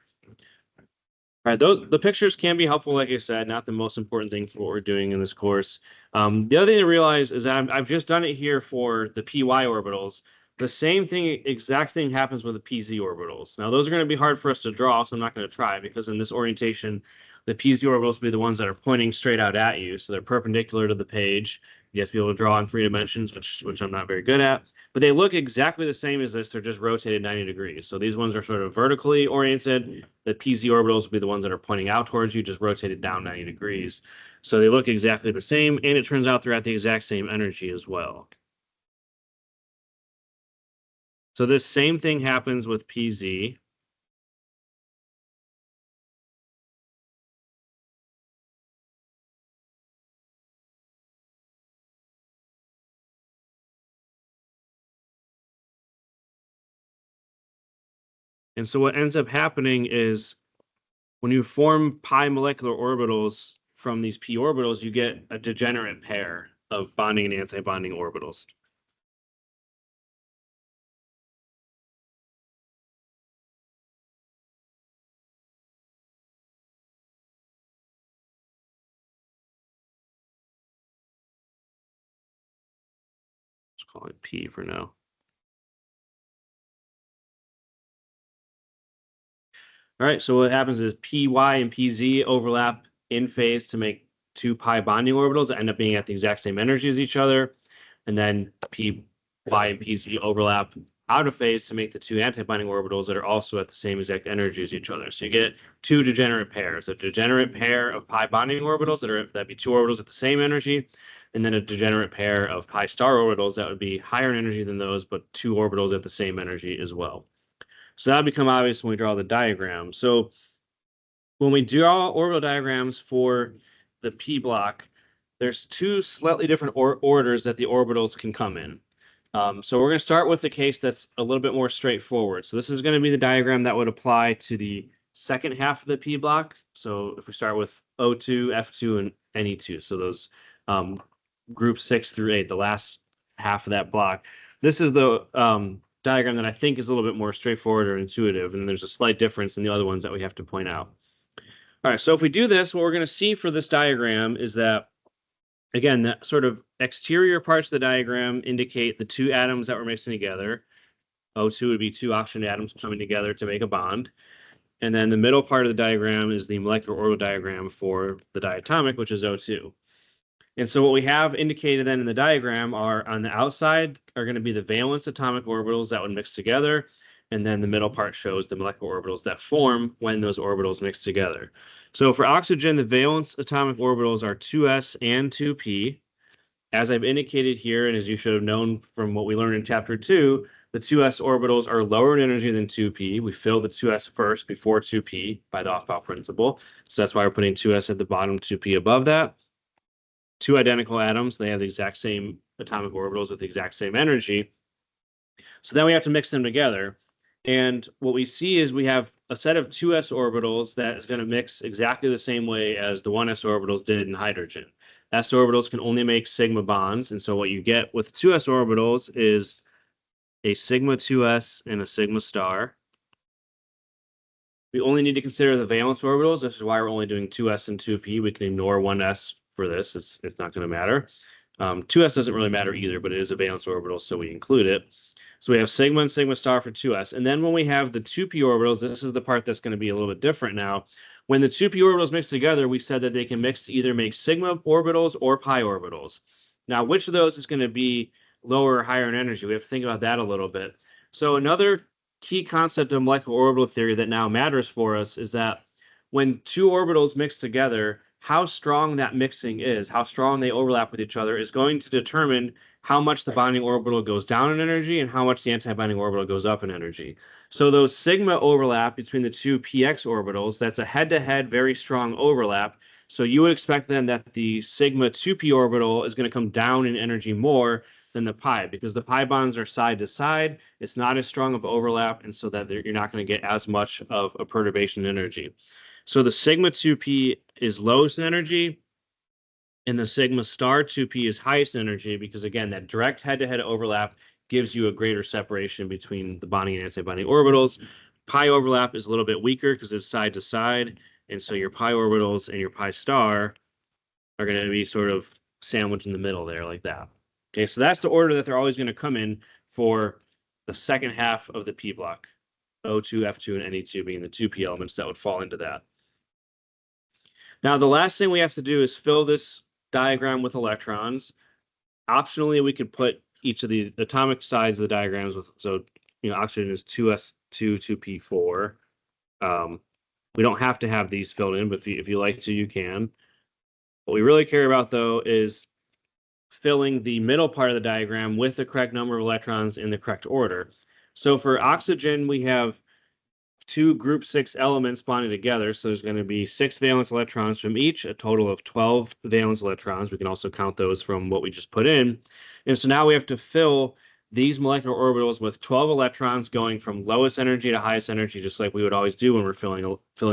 All right, the pictures can be helpful, like I said, not the most important thing for what we're doing in this course. The other thing to realize is that I've just done it here for the py orbitals. The same thing, exact thing happens with the pz orbitals. Now, those are going to be hard for us to draw, so I'm not going to try, because in this orientation, the pz orbitals will be the ones that are pointing straight out at you, so they're perpendicular to the page. You have to be able to draw in 3 dimensions, which I'm not very good at. But they look exactly the same as this. They're just rotated 90 degrees. So these ones are sort of vertically oriented. The pz orbitals will be the ones that are pointing out towards you, just rotated down 90 degrees. So they look exactly the same, and it turns out they're at the exact same energy as well. So this same thing happens with pz. And so what ends up happening is when you form pi molecular orbitals from these p orbitals, you get a degenerate pair of bonding and anti-bonding orbitals. Let's call it P for now. All right, so what happens is py and pz overlap in phase to make two pi bonding orbitals that end up being at the exact same energy as each other. And then py and pz overlap out of phase to make the two anti-bonding orbitals that are also at the same exact energy as each other. So you get two degenerate pairs, a degenerate pair of pi bonding orbitals that'd be two orbitals at the same energy, and then a degenerate pair of pi star orbitals that would be higher in energy than those, but two orbitals at the same energy as well. So that'll become obvious when we draw the diagram. So when we draw orbital diagrams for the p block, there's two slightly different orders that the orbitals can come in. So we're going to start with the case that's a little bit more straightforward. So this is going to be the diagram that would apply to the second half of the p block. So if we start with O2, F2, and Ne2, so those groups 6 through 8, the last half of that block. This is the diagram that I think is a little bit more straightforward or intuitive, and there's a slight difference in the other ones that we have to point out. All right, so if we do this, what we're going to see for this diagram is that, again, the sort of exterior parts of the diagram indicate the two atoms that we're mixing together. O2 would be two oxygen atoms coming together to make a bond. And then the middle part of the diagram is the molecular orbital diagram for the diatomic, which is O2. And so what we have indicated then in the diagram are on the outside are going to be the valence atomic orbitals that would mix together. And then the middle part shows the molecular orbitals that form when those orbitals mix together. So for oxygen, the valence atomic orbitals are 2s and 2p. As I've indicated here, and as you should have known from what we learned in chapter 2, the 2s orbitals are lower in energy than 2p. We fill the 2s first before 2p by the Aufbau principle. So that's why we're putting 2s at the bottom, 2p above that. Two identical atoms, they have the exact same atomic orbitals with the exact same energy. So then we have to mix them together. And what we see is we have a set of 2s orbitals that is going to mix exactly the same way as the 1s orbitals did in hydrogen. S orbitals can only make sigma bonds. And so what you get with 2s orbitals is a sigma 2s and a sigma star. We only need to consider the valence orbitals. This is why we're only doing 2s and 2p. We can ignore 1s for this. It's not going to matter. 2s doesn't really matter either, but it is a valence orbital, so we include it. So we have sigma and sigma star for 2s. And then when we have the 2p orbitals, this is the part that's going to be a little bit different now. When the 2p orbitals mix together, we said that they can mix to either make sigma orbitals or pi orbitals. Now, which of those is going to be lower or higher in energy? We have to think about that a little bit. So another key concept of molecular orbital theory that now matters for us is that when two orbitals mix together, how strong that mixing is, how strong they overlap with each other, is going to determine how much the bonding orbital goes down in energy and how much the anti-bonding orbital goes up in energy. So those sigma overlap between the two px orbitals, that's a head-to-head, very strong overlap. So you would expect then that the sigma 2p orbital is going to come down in energy more than the pi, because the pi bonds are side to side. It's not as strong of overlap, and so that you're not going to get as much of a perturbation in energy. So the sigma 2p is lowest in energy, and the sigma star 2p is highest in energy, because again, that direct head-to-head overlap gives you a greater separation between the bonding and anti-bonding orbitals. Pi overlap is a little bit weaker because it's side to side, and so your pi orbitals and your pi star are going to be sort of sandwiched in the middle there like that. Okay, so that's the order that they're always going to come in for the second half of the p block. O2, F2, and Ne2 being the 2p elements that would fall into that. Now, the last thing we have to do is fill this diagram with electrons. Optionally, we could put each of the atomic sides of the diagrams with, so, you know, oxygen is 2s2, 2p4. We don't have to have these filled in, but if you like to, you can. What we really care about, though, is filling the middle part of the diagram with the correct number of electrons in the correct order. So for oxygen, we have two group 6 elements bonding together. So there's going to be 6 valence electrons from each, a total of 12 valence electrons. We can also count those from what we just put in. And so now we have to fill these molecular orbitals with 12 electrons going from lowest energy to highest energy, just like we would always do when we're filling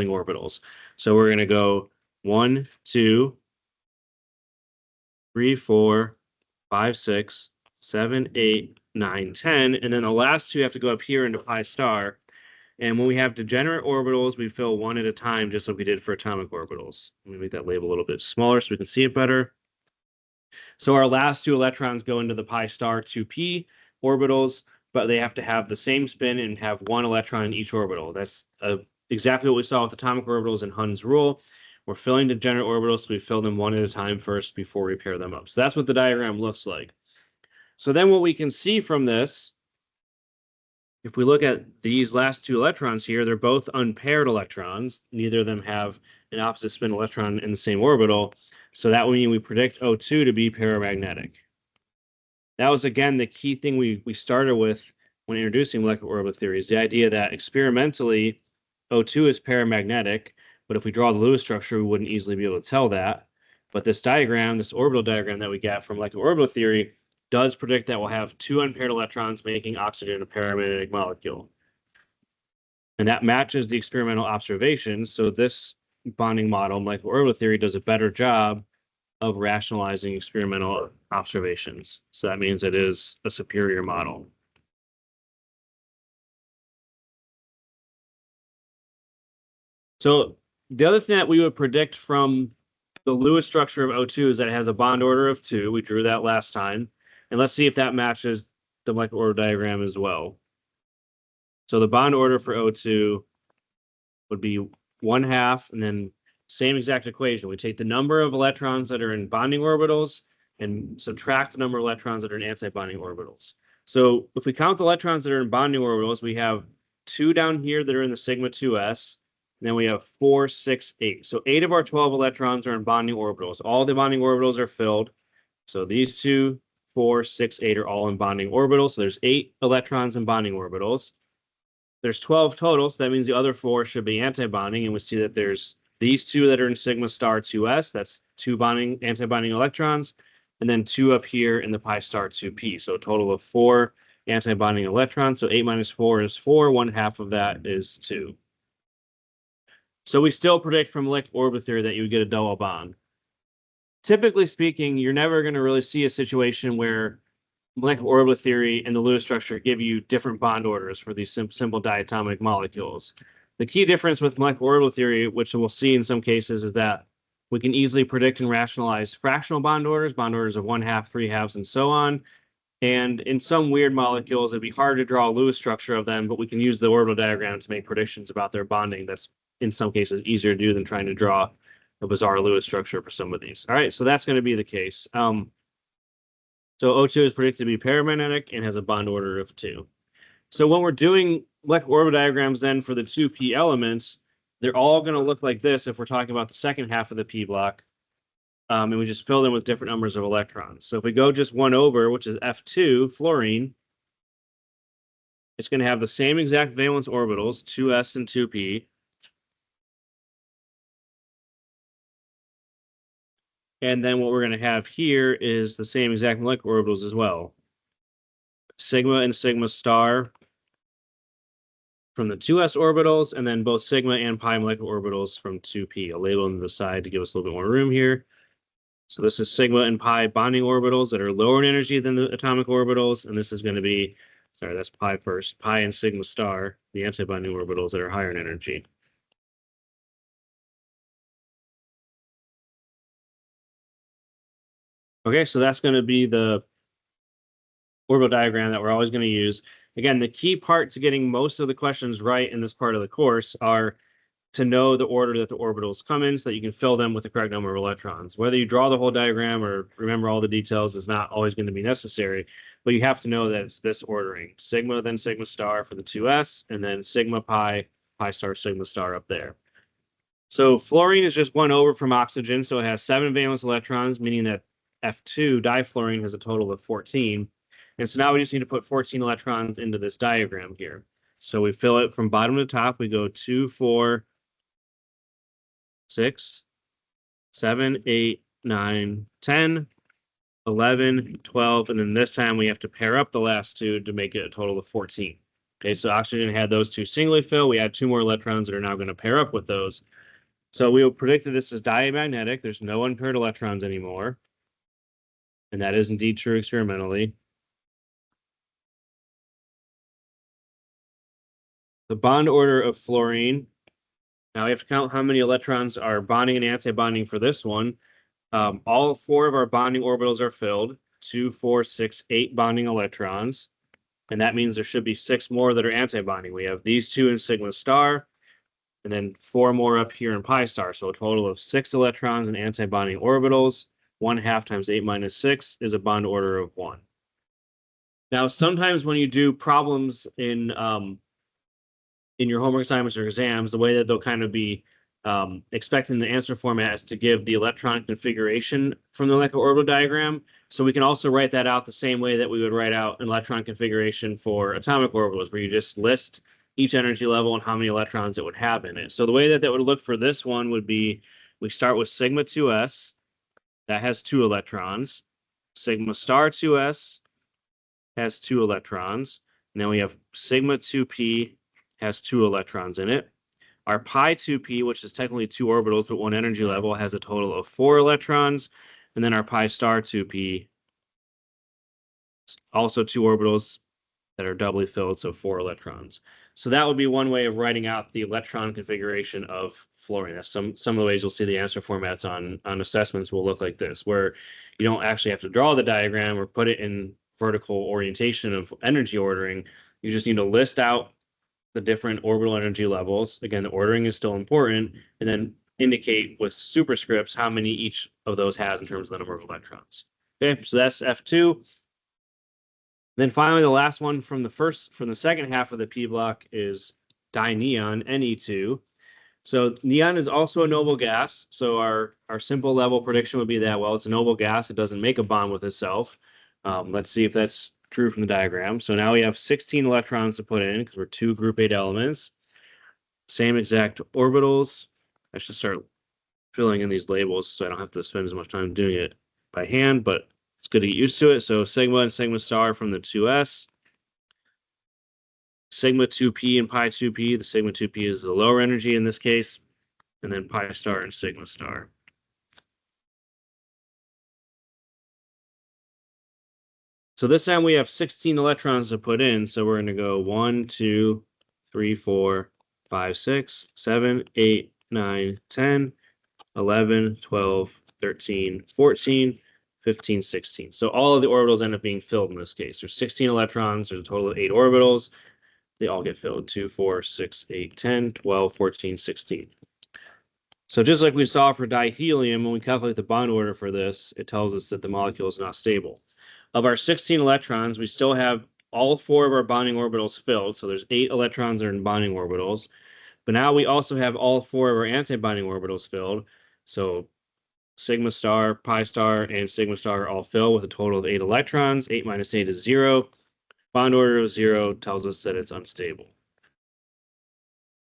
orbitals. So we're going to go 1, 2, 3, 4, 5, 6, 7, 8, 9, 10. And then the last two have to go up here into pi star. And when we have degenerate orbitals, we fill one at a time, just like we did for atomic orbitals. Let me make that label a little bit smaller so we can see it better. So our last two electrons go into the pi star 2p orbitals, but they have to have the same spin and have one electron in each orbital. That's exactly what we saw with atomic orbitals in Hund's rule. We're filling degenerate orbitals, so we fill them one at a time first before we pair them up. So that's what the diagram looks like. So then what we can see from this, if we look at these last two electrons here, they're both unpaired electrons. Neither of them have an opposite spin electron in the same orbital. So that would mean we predict O2 to be paramagnetic. That was, again, the key thing we started with when introducing molecular orbital theory, is the idea that experimentally O2 is paramagnetic, but if we draw the Lewis structure, we wouldn't easily be able to tell that. But this diagram, this orbital diagram that we get from molecular orbital theory, does predict that we'll have two unpaired electrons making oxygen a paramagnetic molecule. And that matches the experimental observations. So this bonding model, molecular orbital theory, does a better job of rationalizing experimental observations. So that means it is a superior model. So the other thing that we would predict from the Lewis structure of O2 is that it has a bond order of 2. We drew that last time. And let's see if that matches the molecular order diagram as well. So the bond order for O2 would be 1/2 and then same exact equation. We take the number of electrons that are in bonding orbitals and subtract the number of electrons that are in anti-bonding orbitals. So if we count the electrons that are in bonding orbitals, we have 2 down here that are in the sigma 2s. And then we have 4, 6, 8. So 8 of our 12 electrons are in bonding orbitals. All the bonding orbitals are filled. So these 2, 4, 6, 8 are all in bonding orbitals. So there's 8 electrons in bonding orbitals. There's 12 total, so that means the other 4 should be anti-bonding. And we see that there's these 2 that are in sigma star 2s. That's 2 bonding anti-bonding electrons. And then 2 up here in the pi star 2p. So a total of 4 anti-bonding electrons. So 8 minus 4 is 4. 1/2 of that is 2. So we still predict from molecular orbit theory that you would get a double bond. Typically speaking, you're never going to really see a situation where molecular orbital theory and the Lewis structure give you different bond orders for these simple diatomic molecules. The key difference with molecular orbital theory, which we'll see in some cases, is that we can easily predict and rationalize fractional bond orders of 1/2, 3/2, and so on. And in some weird molecules, it'd be hard to draw a Lewis structure of them, but we can use the orbital diagram to make predictions about their bonding. That's in some cases easier to do than trying to draw a bizarre Lewis structure for some of these. All right, so that's going to be the case. So O2 is predicted to be paramagnetic and has a bond order of 2. So when we're doing molecular orbital diagrams then for the 2p elements, they're all going to look like this if we're talking about the second half of the p block. And we just fill them with different numbers of electrons. So if we go just one over, which is F2, fluorine, it's going to have the same exact valence orbitals, 2s and 2p. And then what we're going to have here is the same exact molecular orbitals as well. Sigma and sigma star from the 2s orbitals, and then both sigma and pi molecular orbitals from 2p. I'll label them to the side to give us a little bit more room here. So this is sigma and pi bonding orbitals that are lower in energy than the atomic orbitals, and this is going to be, sorry, that's pi first, pi and sigma star, the anti-bonding orbitals that are higher in energy. Okay, so that's going to be the orbital diagram that we're always going to use. Again, the key part to getting most of the questions right in this part of the course are to know the order that the orbitals come in so that you can fill them with the correct number of electrons. Whether you draw the whole diagram or remember all the details is not always going to be necessary, but you have to know that it's this ordering. Sigma, then sigma star for the 2s, and then sigma pi, pi star, sigma star up there. So fluorine is just 1 over from oxygen, so it has 7 valence electrons, meaning that F2 difluorine has a total of 14. And so now we just need to put 14 electrons into this diagram here. So we fill it from bottom to top. We go 2, 4, 6, 7, 8, 9, 10, 11, 12, and then this time we have to pair up the last 2 to make it a total of 14. Okay, so oxygen had those 2 singly fill. We add 2 more electrons that are now going to pair up with those. So we will predict that this is diamagnetic. There's no unpaired electrons anymore. And that is indeed true experimentally. The bond order of fluorine. Now we have to count how many electrons are bonding and anti-bonding for this one. All 4 of our bonding orbitals are filled. 2, 4, 6, 8 bonding electrons. And that means there should be 6 more that are anti-bonding. We have these 2 in sigma star, and then 4 more up here in pi star. So a total of 6 electrons in anti-bonding orbitals. 1/2 times 8 minus 6 is a bond order of 1. Now, sometimes when you do problems in your homework assignments or exams, the way that they'll kind of be expecting the answer format is to give the electron configuration from the molecular orbital diagram. So we can also write that out the same way that we would write out an electron configuration for atomic orbitals, where you just list each energy level and how many electrons it would have in it. So the way that would look for this one would be, we start with sigma 2s. That has 2 electrons. Sigma star 2s has 2 electrons. And then we have sigma 2p has 2 electrons in it. Our pi 2p, which is technically 2 orbitals but 1 energy level, has a total of 4 electrons. And then our pi star 2p, also 2 orbitals that are doubly filled, so 4 electrons. So that would be one way of writing out the electron configuration of fluorine. That's some of the ways you'll see the answer formats on assessments will look like this, where you don't actually have to draw the diagram or put it in vertical orientation of energy ordering. You just need to list out the different orbital energy levels. Again, the ordering is still important, and then indicate with superscripts how many each of those has in terms of the number of electrons. Okay, so that's F2. Then finally, the last one from the second half of the P block is dineon, Ne2. So neon is also a noble gas. So our simple level prediction would be that, well, it's a noble gas. It doesn't make a bond with itself. Let's see if that's true from the diagram. So now we have 16 electrons to put in because we're 2 group 8 elements. Same exact orbitals. I should start filling in these labels so I don't have to spend as much time doing it by hand, but it's good to get used to it. So sigma and sigma star from the 2s. Sigma 2p and pi 2p. The sigma 2p is the lower energy in this case, and then pi star and sigma star. So this time we have 16 electrons to put in. So we're going to go 1, 2, 3, 4, 5, 6, 7, 8, 9, 10, 11, 12, 13, 14, 15, 16. So all of the orbitals end up being filled in this case. There's 16 electrons. There's a total of 8 orbitals. They all get filled. 2, 4, 6, 8, 10, 12, 14, 16. So just like we saw for dihelium, when we calculate the bond order for this, it tells us that the molecule is not stable. Of our 16 electrons, we still have all 4 of our bonding orbitals filled. So there's 8 electrons that are in bonding orbitals. But now we also have all 4 of our anti-bonding orbitals filled. So sigma star, pi star, and sigma star are all filled with a total of 8 electrons. 8 minus 8 is 0. Bond order of 0 tells us that it's unstable.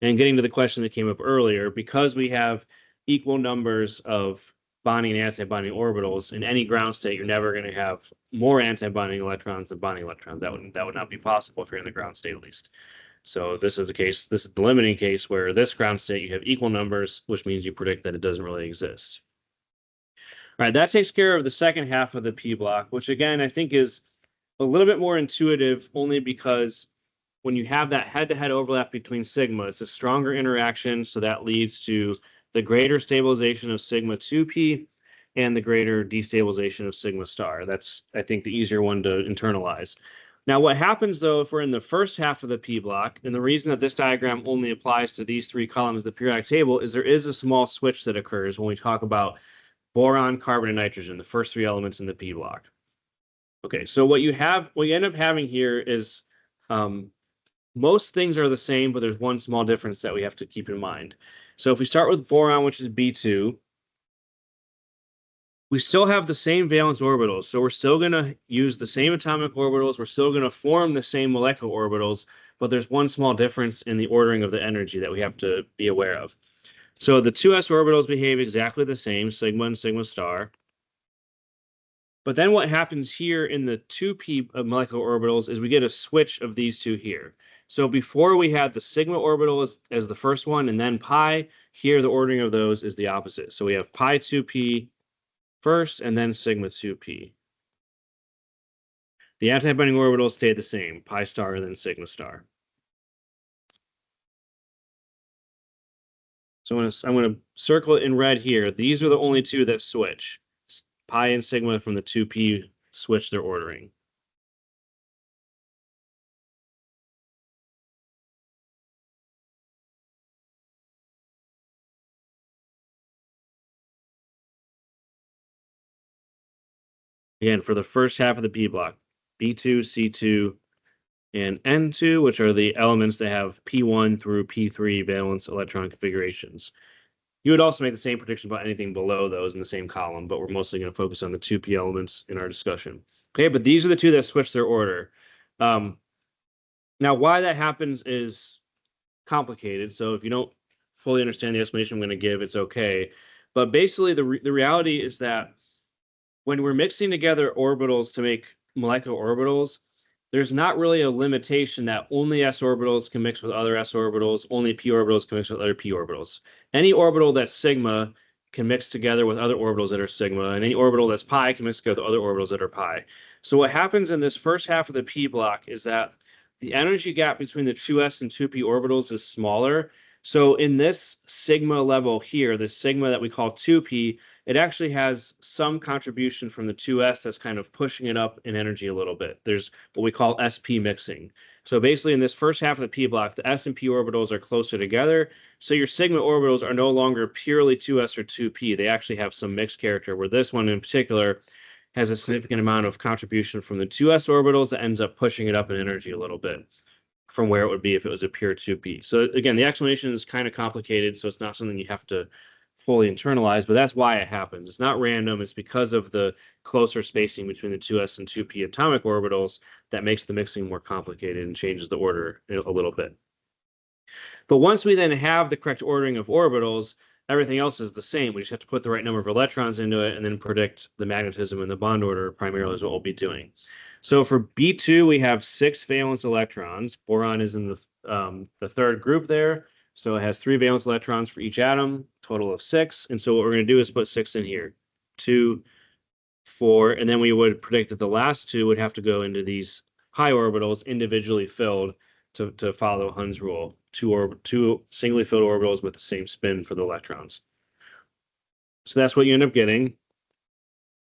And getting to the question that came up earlier, because we have equal numbers of bonding and anti-bonding orbitals, in any ground state, you're never going to have more anti-bonding electrons than bonding electrons. That would not be possible if you're in the ground state, at least. So this is the limiting case where this ground state, you have equal numbers, which means you predict that it doesn't really exist. All right, that takes care of the second half of the P block, which again, I think is a little bit more intuitive only because when you have that head-to-head overlap between sigma, it's a stronger interaction, so that leads to the greater stabilization of sigma 2p and the greater destabilization of sigma star. That's, I think, the easier one to internalize. Now, what happens, though, if we're in the first half of the P block, and the reason that this diagram only applies to these 3 columns of the periodic table is there is a small switch that occurs when we talk about boron, carbon, and nitrogen, the first 3 elements in the P block. Okay, so what you end up having here is most things are the same, but there's one small difference that we have to keep in mind. So if we start with boron, which is B2, we still have the same valence orbitals. So we're still going to use the same atomic orbitals. We're still going to form the same molecular orbitals, but there's one small difference in the ordering of the energy that we have to be aware of. So the 2s orbitals behave exactly the same, sigma and sigma star. But then what happens here in the 2p molecular orbitals is we get a switch of these 2 here. So before we had the sigma orbital as the first one and then pi, here the ordering of those is the opposite. So we have pi 2p first and then sigma 2p. The anti-bonding orbitals stay the same, pi star and then sigma star. So I'm going to circle it in red here. These are the only 2 that switch. Pi and sigma from the 2p switch their ordering. Again, for the first half of the P block, B2, C2, and N2, which are the elements that have P1 through P3 valence electron configurations. You would also make the same prediction about anything below those in the same column, but we're mostly going to focus on the 2p elements in our discussion. Okay, but these are the 2 that switch their order. Now, why that happens is complicated. So if you don't fully understand the explanation I'm going to give, it's okay. But basically, the reality is that when we're mixing together orbitals to make molecular orbitals, there's not really a limitation that only s orbitals can mix with other s orbitals, only p orbitals can mix with other p orbitals. Any orbital that's sigma can mix together with other orbitals that are sigma, and any orbital that's pi can mix together with other orbitals that are pi. So what happens in this first half of the P block is that the energy gap between the 2s and 2p orbitals is smaller. So in this sigma level here, the sigma that we call 2p, it actually has some contribution from the 2s that's kind of pushing it up in energy a little bit. There's what we call sp mixing. So basically in this first half of the p block, the s and p orbitals are closer together. So your sigma orbitals are no longer purely 2s or 2p. They actually have some mixed character, where this one in particular has a significant amount of contribution from the 2s orbitals that ends up pushing it up in energy a little bit from where it would be if it was a pure 2p. So again, the explanation is kind of complicated, so it's not something you have to fully internalize, but that's why it happens. It's not random. It's because of the closer spacing between the 2s and 2p atomic orbitals that makes the mixing more complicated and changes the order a little bit. But once we then have the correct ordering of orbitals, everything else is the same. We just have to put the right number of electrons into it and then predict the magnetism and the bond order primarily is what we'll be doing. So for B2, we have 6 valence electrons. Boron is in the third group there. So it has 3 valence electrons for each atom, total of 6. And so what we're going to do is put 6 in here. 2, 4, and then we would predict that the last 2 would have to go into these pi orbitals individually filled to follow Hund's rule. 2 singly filled orbitals with the same spin for the electrons. So that's what you end up getting.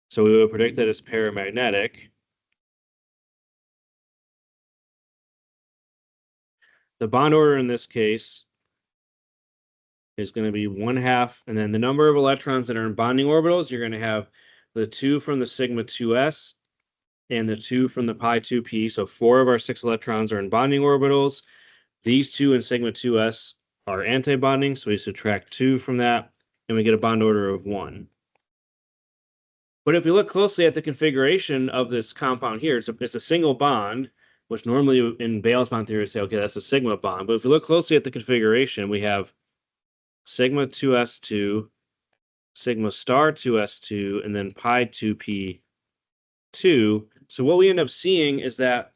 So we would predict that it's paramagnetic. The bond order in this case is going to be 1/2, and then the number of electrons that are in bonding orbitals, you're going to have the 2 from the sigma 2s and the 2 from the pi 2p. So 4 of our 6 electrons are in bonding orbitals. These 2 in sigma 2s are anti-bonding, so we subtract 2 from that, and we get a bond order of 1. But if we look closely at the configuration of this compound here, it's a single bond, which normally in valence bond theory, we say, okay, that's a sigma bond. But if we look closely at the configuration, we have sigma 2s2, sigma star 2s2, and then pi 2p2. So what we end up seeing is that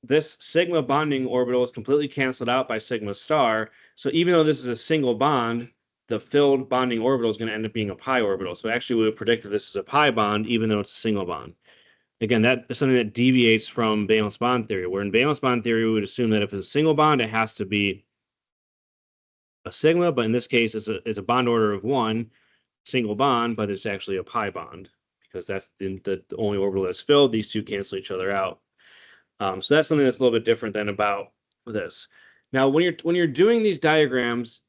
this sigma bonding orbital is completely canceled out by sigma star. So even though this is a single bond, the filled bonding orbital is going to end up being a pi orbital. So actually we would predict that this is a pi bond, even though it's a single bond. Again, that is something that deviates from valence bond theory, where in valence bond theory, we would assume that if it's a single bond, it has to be a sigma, but in this case, it's a bond order of 1, single bond, but it's actually a pi bond, because that's the only orbital that's filled. These 2 cancel each other out. So that's something that's a little bit different than about this. Now, when you're doing these diagrams,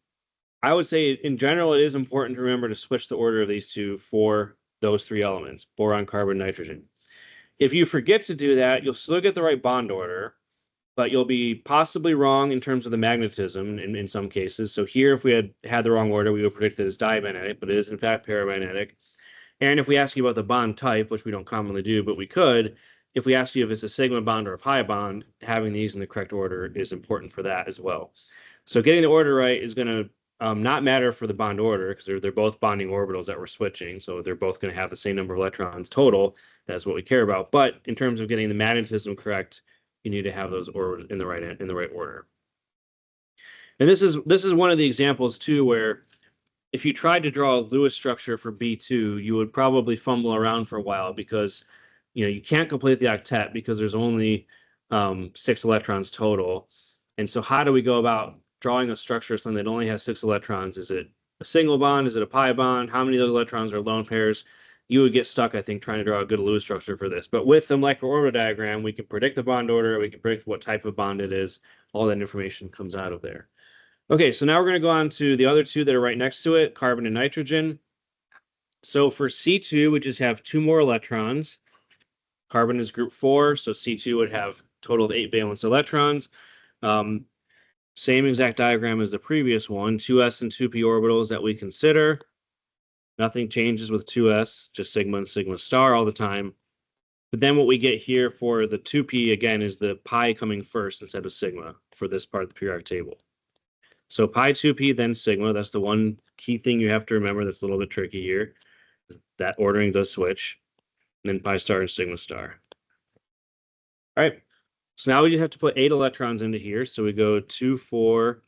I would say in general, it is important to remember to switch the order of these 2 for those 3 elements, boron, carbon, nitrogen. If you forget to do that, you'll still get the right bond order, but you'll be possibly wrong in terms of the magnetism in some cases. So here, if we had the wrong order, we would predict that it's diamagnetic, but it is in fact paramagnetic. And if we ask you about the bond type, which we don't commonly do, but we could, if we ask you if it's a sigma bond or a pi bond, having these in the correct order is important for that as well. So getting the order right is going to not matter for the bond order, because they're both bonding orbitals that we're switching. So they're both going to have the same number of electrons total. That's what we care about. But in terms of getting the magnetism correct, you need to have those in the right order. And this is one of the examples too, where if you tried to draw a Lewis structure for B2, you would probably fumble around for a while, because you can't complete the octet because there's only 6 electrons total. And so how do we go about drawing a structure of something that only has 6 electrons? Is it a single bond? Is it a pi bond? How many of those electrons are lone pairs? You would get stuck, I think, trying to draw a good Lewis structure for this. But with the molecular orbital diagram, we can predict the bond order. We can predict what type of bond it is. All that information comes out of there. Okay, so now we're going to go on to the other 2 that are right next to it, carbon and nitrogen. So for C2, we just have 2 more electrons. Carbon is group 4, so C2 would have a total of 8 valence electrons. Same exact diagram as the previous one, 2s and 2p orbitals that we consider. Nothing changes with 2s, just sigma and sigma star all the time. But then what we get here for the 2p, again, is the pi coming first instead of sigma for this part of the periodic table. So pi 2p, then sigma. That's the one key thing you have to remember that's a little bit tricky here. That ordering does switch. And then pi star and sigma star. All right. So now we just have to put 8 electrons into here. So we go 2, 4,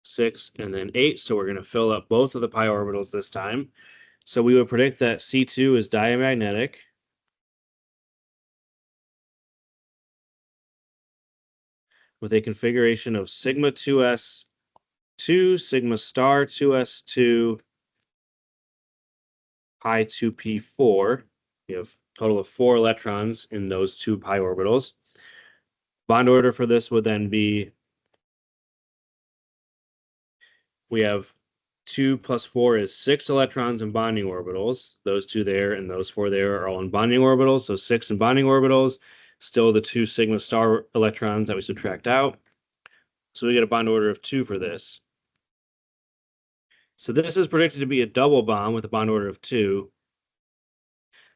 6, and then 8. So we're going to fill up both of the pi orbitals this time. So we would predict that C2 is diamagnetic. With a configuration of sigma 2s2, sigma star 2s2, pi 2p4. You have a total of 4 electrons in those 2 pi orbitals. Bond order for this would then be, we have 2 plus 4 is 6 electrons in bonding orbitals. Those 2 there and those 4 there are all in bonding orbitals. So 6 in bonding orbitals, still the 2 sigma star electrons that we subtract out. So we get a bond order of 2 for this. So this is predicted to be a double bond with a bond order of 2.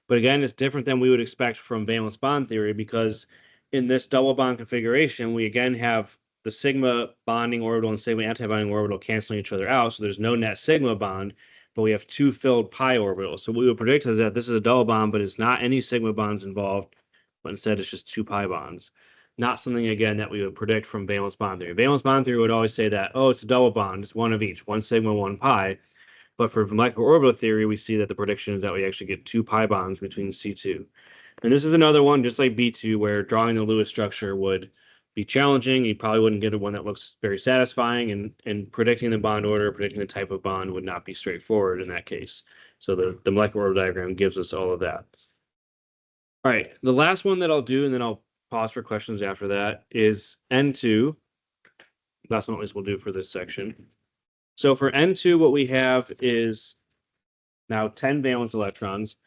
But again, it's different than we would expect from valence bond theory, because in this double bond configuration, we again have the sigma bonding orbital and sigma antibonding orbital canceling each other out. So there's no net sigma bond, but we have 2 filled pi orbitals. So what we would predict is that this is a double bond, but it's not any sigma bonds involved, but instead it's just 2 pi bonds. Not something, again, that we would predict from valence bond theory. Valence bond theory would always say that, oh, it's a double bond, it's one of each, 1 sigma, 1 pi. But for molecular orbital theory, we see that the prediction is that we actually get 2 pi bonds between C2. And this is another one, just like B2, where drawing the Lewis structure would be challenging. You probably wouldn't get one that looks very satisfying, and predicting the bond order, predicting the type of bond would not be straightforward in that case. So the molecular orbital diagram gives us all of that. All right, the last one that I'll do, and then I'll pause for questions after that, is N2. That's what we'll do for this section. So for N2, what we have is now 10 valence electrons.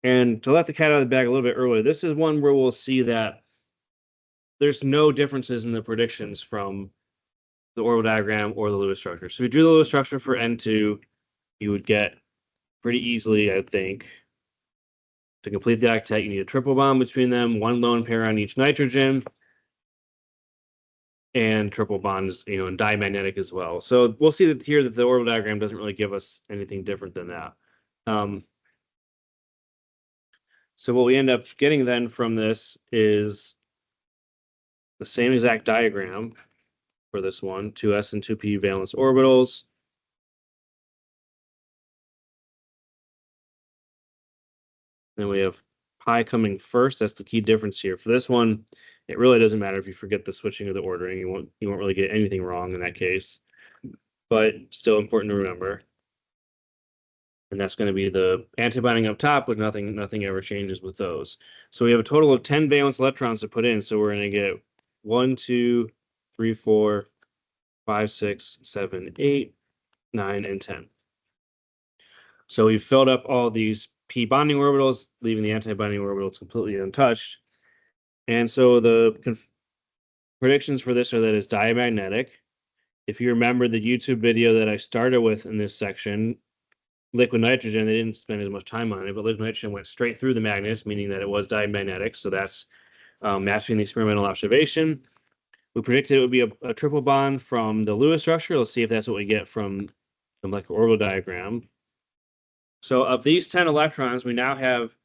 And to let the cat out of the bag a little bit earlier, this is one where we'll see that there's no differences in the predictions from the orbital diagram or the Lewis structure. So if you drew the Lewis structure for N2, you would get pretty easily, I think, to complete the octet, you need a triple bond between them, 1 lone pair on each nitrogen, and triple bonds, and diamagnetic as well. So we'll see that here that the orbital diagram doesn't really give us anything different than that. So what we end up getting then from this is the same exact diagram for this one, 2s and 2p valence orbitals. Then we have pi coming first. That's the key difference here. For this one, it really doesn't matter if you forget the switching of the ordering. You won't really get anything wrong in that case. But still important to remember. And that's going to be the antibonding up top, but nothing ever changes with those. So we have a total of 10 valence electrons to put in. So we're going to get 1, 2, 3, 4, 5, 6, 7, 8, 9, and 10. So we've filled up all these p bonding orbitals, leaving the antibonding orbitals completely untouched. And so the predictions for this are that it's diamagnetic. If you remember the YouTube video that I started with in this section, liquid nitrogen, they didn't spend as much time on it, but liquid nitrogen went straight through the magnets, meaning that it was diamagnetic. So that's matching the experimental observation. We predicted it would be a triple bond from the Lewis structure. Let's see if that's what we get from the molecular orbital diagram. So of these 10 electrons, we now have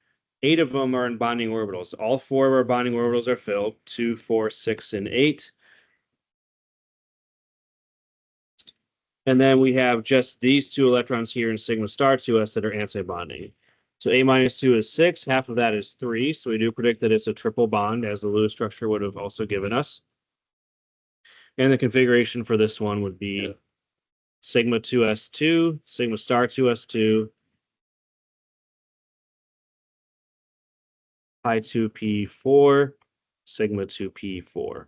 8 of them are in bonding orbitals. All 4 of our bonding orbitals are filled, 2, 4, 6, and 8. And then we have just these 2 electrons here in sigma star 2s that are anti-bonding. So A minus 2 is 6, half of that is 3. So we do predict that it's a triple bond, as the Lewis structure would have also given us. And the configuration for this one would be sigma 2s2, sigma star 2s2, pi 2p4, sigma 2p4.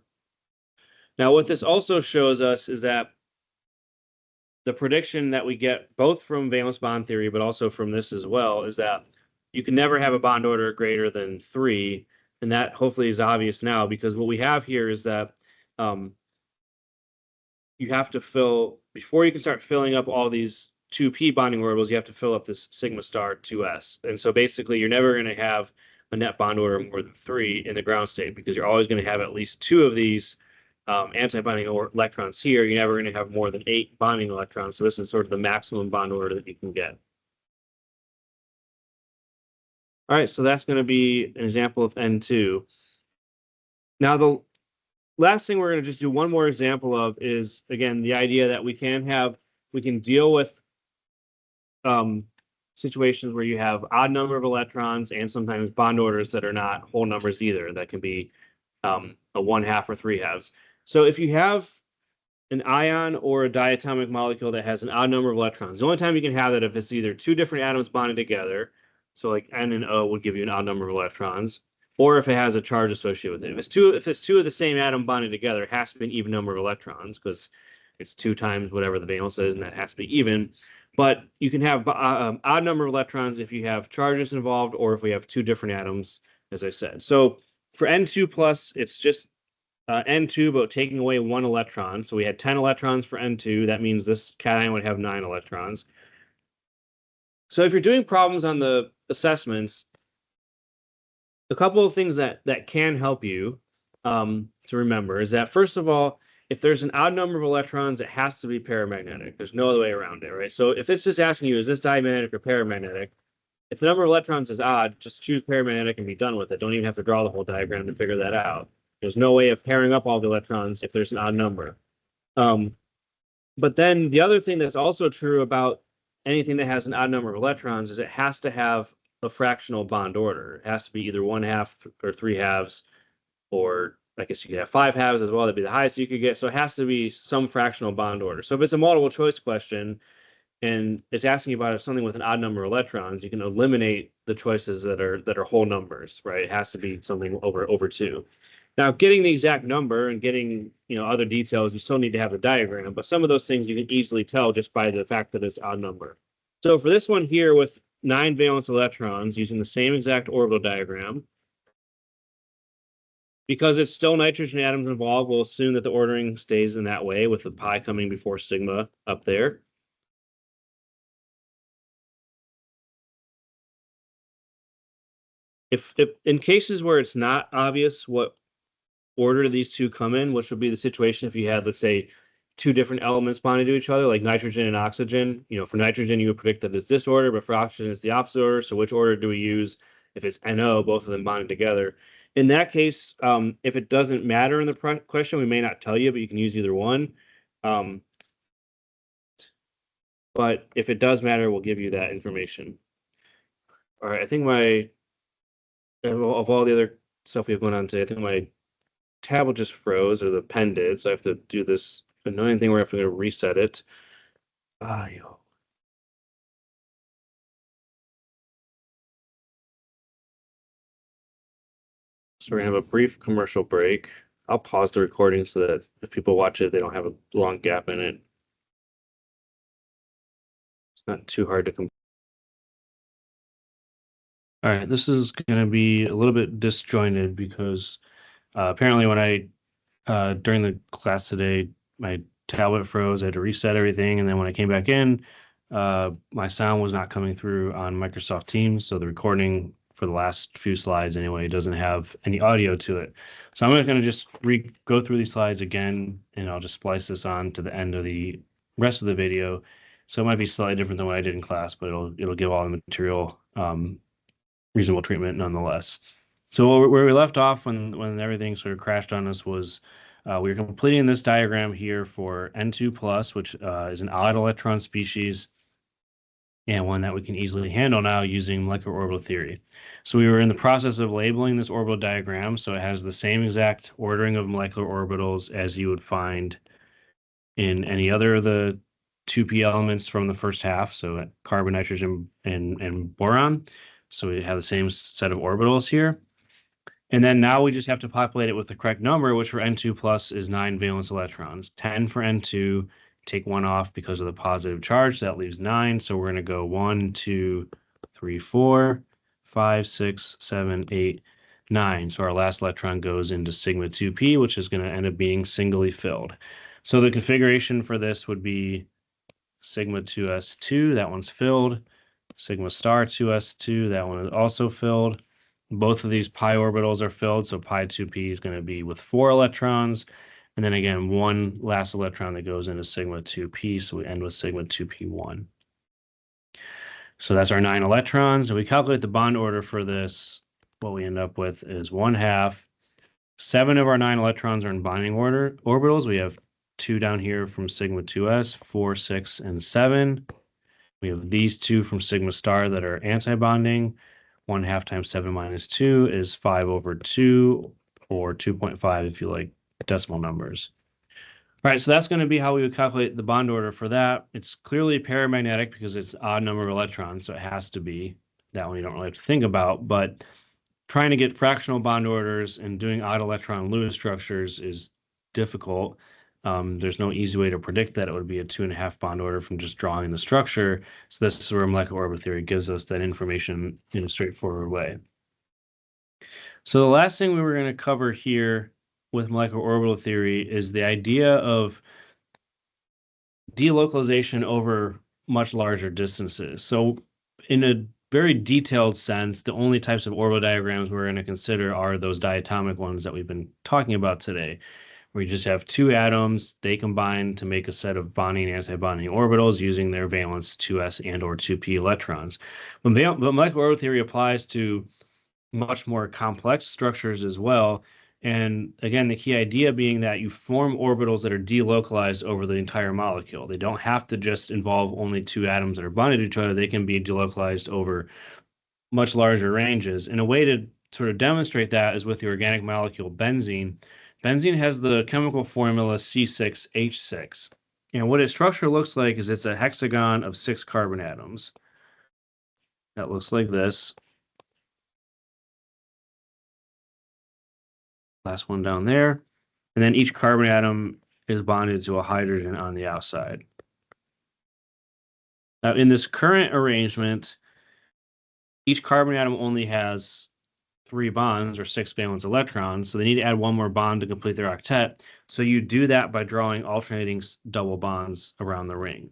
Now, what this also shows us is that the prediction that we get both from valence bond theory, but also from this as well, is that you can never have a bond order greater than 3. And that hopefully is obvious now, because what we have here is that you have to fill, before you can start filling up all these 2p bonding orbitals, you have to fill up this sigma star 2s. And so basically, you're never going to have a net bond order more than 3 in the ground state, because you're always going to have at least 2 of these anti-bonding electrons here. You're never going to have more than 8 bonding electrons. So this is sort of the maximum bond order that you can get. All right, so that's going to be an example of N2. Now, the last thing we're going to just do one more example of is, again, the idea that we can deal with situations where you have odd number of electrons and sometimes bond orders that are not whole numbers either. That can be a 1/2 or 3/2. So if you have an ion or a diatomic molecule that has an odd number of electrons, the only time you can have that if it's either 2 different atoms bonded together, so like N and O would give you an odd number of electrons, or if it has a charge associated with it. If it's two of the same atom bonded together, it has to be an even number of electrons because it's 2 times whatever the valence is, and that has to be even. But you can have odd number of electrons if you have charges involved, or if we have 2 different atoms, as I said. So for N2 plus, it's just N2, but taking away 1 electron. So we had 10 electrons for N2. That means this cation would have 9 electrons. So if you're doing problems on the assessments, a couple of things that can help you to remember is that, first of all, if there's an odd number of electrons, it has to be paramagnetic. There's no other way around it, right? So if it's just asking you, is this diamagnetic or paramagnetic? If the number of electrons is odd, just choose paramagnetic and be done with it. Don't even have to draw the whole diagram to figure that out. There's no way of pairing up all the electrons if there's an odd number. But then the other thing that's also true about anything that has an odd number of electrons is it has to have a fractional bond order. It has to be either 1/2 or 3/2, or I guess you could have 5/2 as well. That'd be the highest you could get. So it has to be some fractional bond order. So if it's a multiple choice question and it's asking you about something with an odd number of electrons, you can eliminate the choices that are whole numbers, right? It has to be something over 2. Now, getting the exact number and getting other details, you still need to have a diagram, but some of those things you can easily tell just by the fact that it's odd number. So for this one here with 9 valence electrons using the same exact orbital diagram, because it's still nitrogen atoms involved, we'll assume that the ordering stays in that way with the pi coming before sigma up there. If in cases where it's not obvious what order these two come in, which would be the situation if you had, let's say, 2 different elements bonded to each other, like nitrogen and oxygen. For nitrogen, you would predict that it's this order, but for oxygen, it's the opposite order. So which order do we use if it's NO, both of them bonded together? In that case, if it doesn't matter in the question, we may not tell you, but you can use either one. But if it does matter, we'll give you that information. All right, I think of all the other stuff we have going on today, I think my tablet just froze, or the pen did, so I have to do this annoying thing where I have to reset it. So we're gonna have a brief commercial break. I'll pause the recording so that if people watch it, they don't have a long gap in it. It's not too hard to complete. All right, this is gonna be a little bit disjointed because apparently when during the class today, my tablet froze. I had to reset everything, and then when I came back in, my sound was not coming through on Microsoft Teams, so the recording for the last few slides anyway doesn't have any audio to it. So I'm going to just go through these slides again, and I'll just splice this on to the end of the rest of the video. So it might be slightly different than what I did in class, but it'll give all the material reasonable treatment nonetheless. So where we left off when everything sort of crashed on us was we were completing this diagram here for N2+, which is an odd electron species, and one that we can easily handle now using molecular orbital theory. So we were in the process of labeling this orbital diagram, so it has the same exact ordering of molecular orbitals as you would find in any other of the 2p elements from the first half, so carbon, nitrogen, and boron. So we have the same set of orbitals here. And then now we just have to populate it with the correct number, which for N2+ is 9 valence electrons. 10 for N2, take 1 off because of the positive charge. That leaves 9. So we're going to go 1, 2, 3, 4, 5, 6, 7, 8, 9. So our last electron goes into sigma 2p, which is going to end up being singly filled. So the configuration for this would be sigma 2s2, that one's filled. Sigma star 2s2, that one is also filled. Both of these pi orbitals are filled, so pi 2p is going to be with 4 electrons. And then again, one last electron that goes into sigma 2p, so we end with sigma 2p1. So that's our 9 electrons. And we calculate the bond order for this. What we end up with is 1/2. 7 of our 9 electrons are in bonding orbitals. We have 2 down here from sigma 2s, 4, 6, and 7. We have these 2 from sigma star that are anti-bonding. 1/2 times 7 minus 2 is 5/2, or 2.5 if you like decimal numbers. All right, so that's going to be how we would calculate the bond order for that. It's clearly paramagnetic because it's an odd number of electrons, so it has to be. That one you don't really have to think about, but trying to get fractional bond orders and doing odd electron Lewis structures is difficult. There's no easy way to predict that it would be a 2.5 bond order from just drawing the structure. So this is where molecular orbital theory gives us that information in a straightforward way. So the last thing we were going to cover here with molecular orbital theory is the idea of delocalization over much larger distances. So in a very detailed sense, the only types of orbital diagrams we're going to consider are those diatomic ones that we've been talking about today, where you just have two atoms, they combine to make a set of bonding and anti-bonding orbitals using their valence 2s and or 2p electrons. But molecular orbital theory applies to much more complex structures as well. And again, the key idea being that you form orbitals that are delocalized over the entire molecule. They don't have to just involve only two atoms that are bonded to each other. They can be delocalized over much larger ranges. And a way to sort of demonstrate that is with the organic molecule benzene. Benzene has the chemical formula C6H6. And what its structure looks like is it's a hexagon of 6 carbon atoms. That looks like this. Last one down there. And then each carbon atom is bonded to a hydrogen on the outside. Now, in this current arrangement, each carbon atom only has 3 bonds or 6 valence electrons, so they need to add one more bond to complete their octet. So you do that by drawing alternating double bonds around the ring.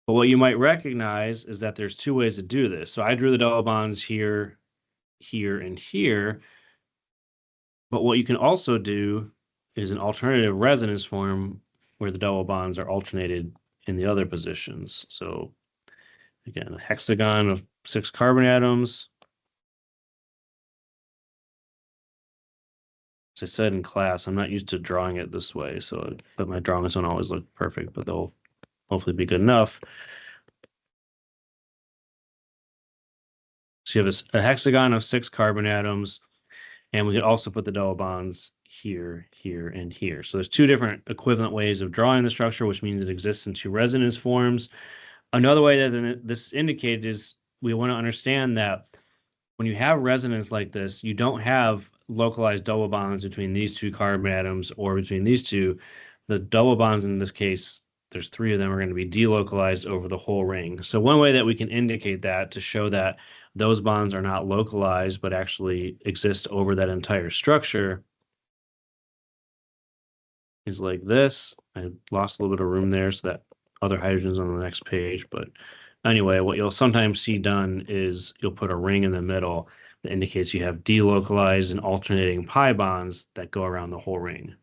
But what you might recognize is that there's 2 ways to do this. So I drew the double bonds here, here, and here. But what you can also do is an alternative resonance form where the double bonds are alternated in the other positions. So again, a hexagon of 6 carbon atoms. As I said in class, I'm not used to drawing it this way, but my drawings don't always look perfect, but they'll hopefully be good enough. So you have a hexagon of 6 carbon atoms, and we could also put the double bonds here, here, and here. So there's 2 different equivalent ways of drawing the structure, which means it exists in 2 resonance forms. Another way that this is indicated is we want to understand that when you have resonance like this, you don't have localized double bonds between these 2 carbon atoms or between these 2. The double bonds in this case, there's 3 of them, are going to be delocalized over the whole ring. So one way that we can indicate that to show that those bonds are not localized but actually exist over that entire structure is like this. I lost a little bit of room there, so that other hydrogen's on the next page. But anyway, what you'll sometimes see done is you'll put a ring in the middle that indicates you have delocalized and alternating pi bonds that go around the whole ring.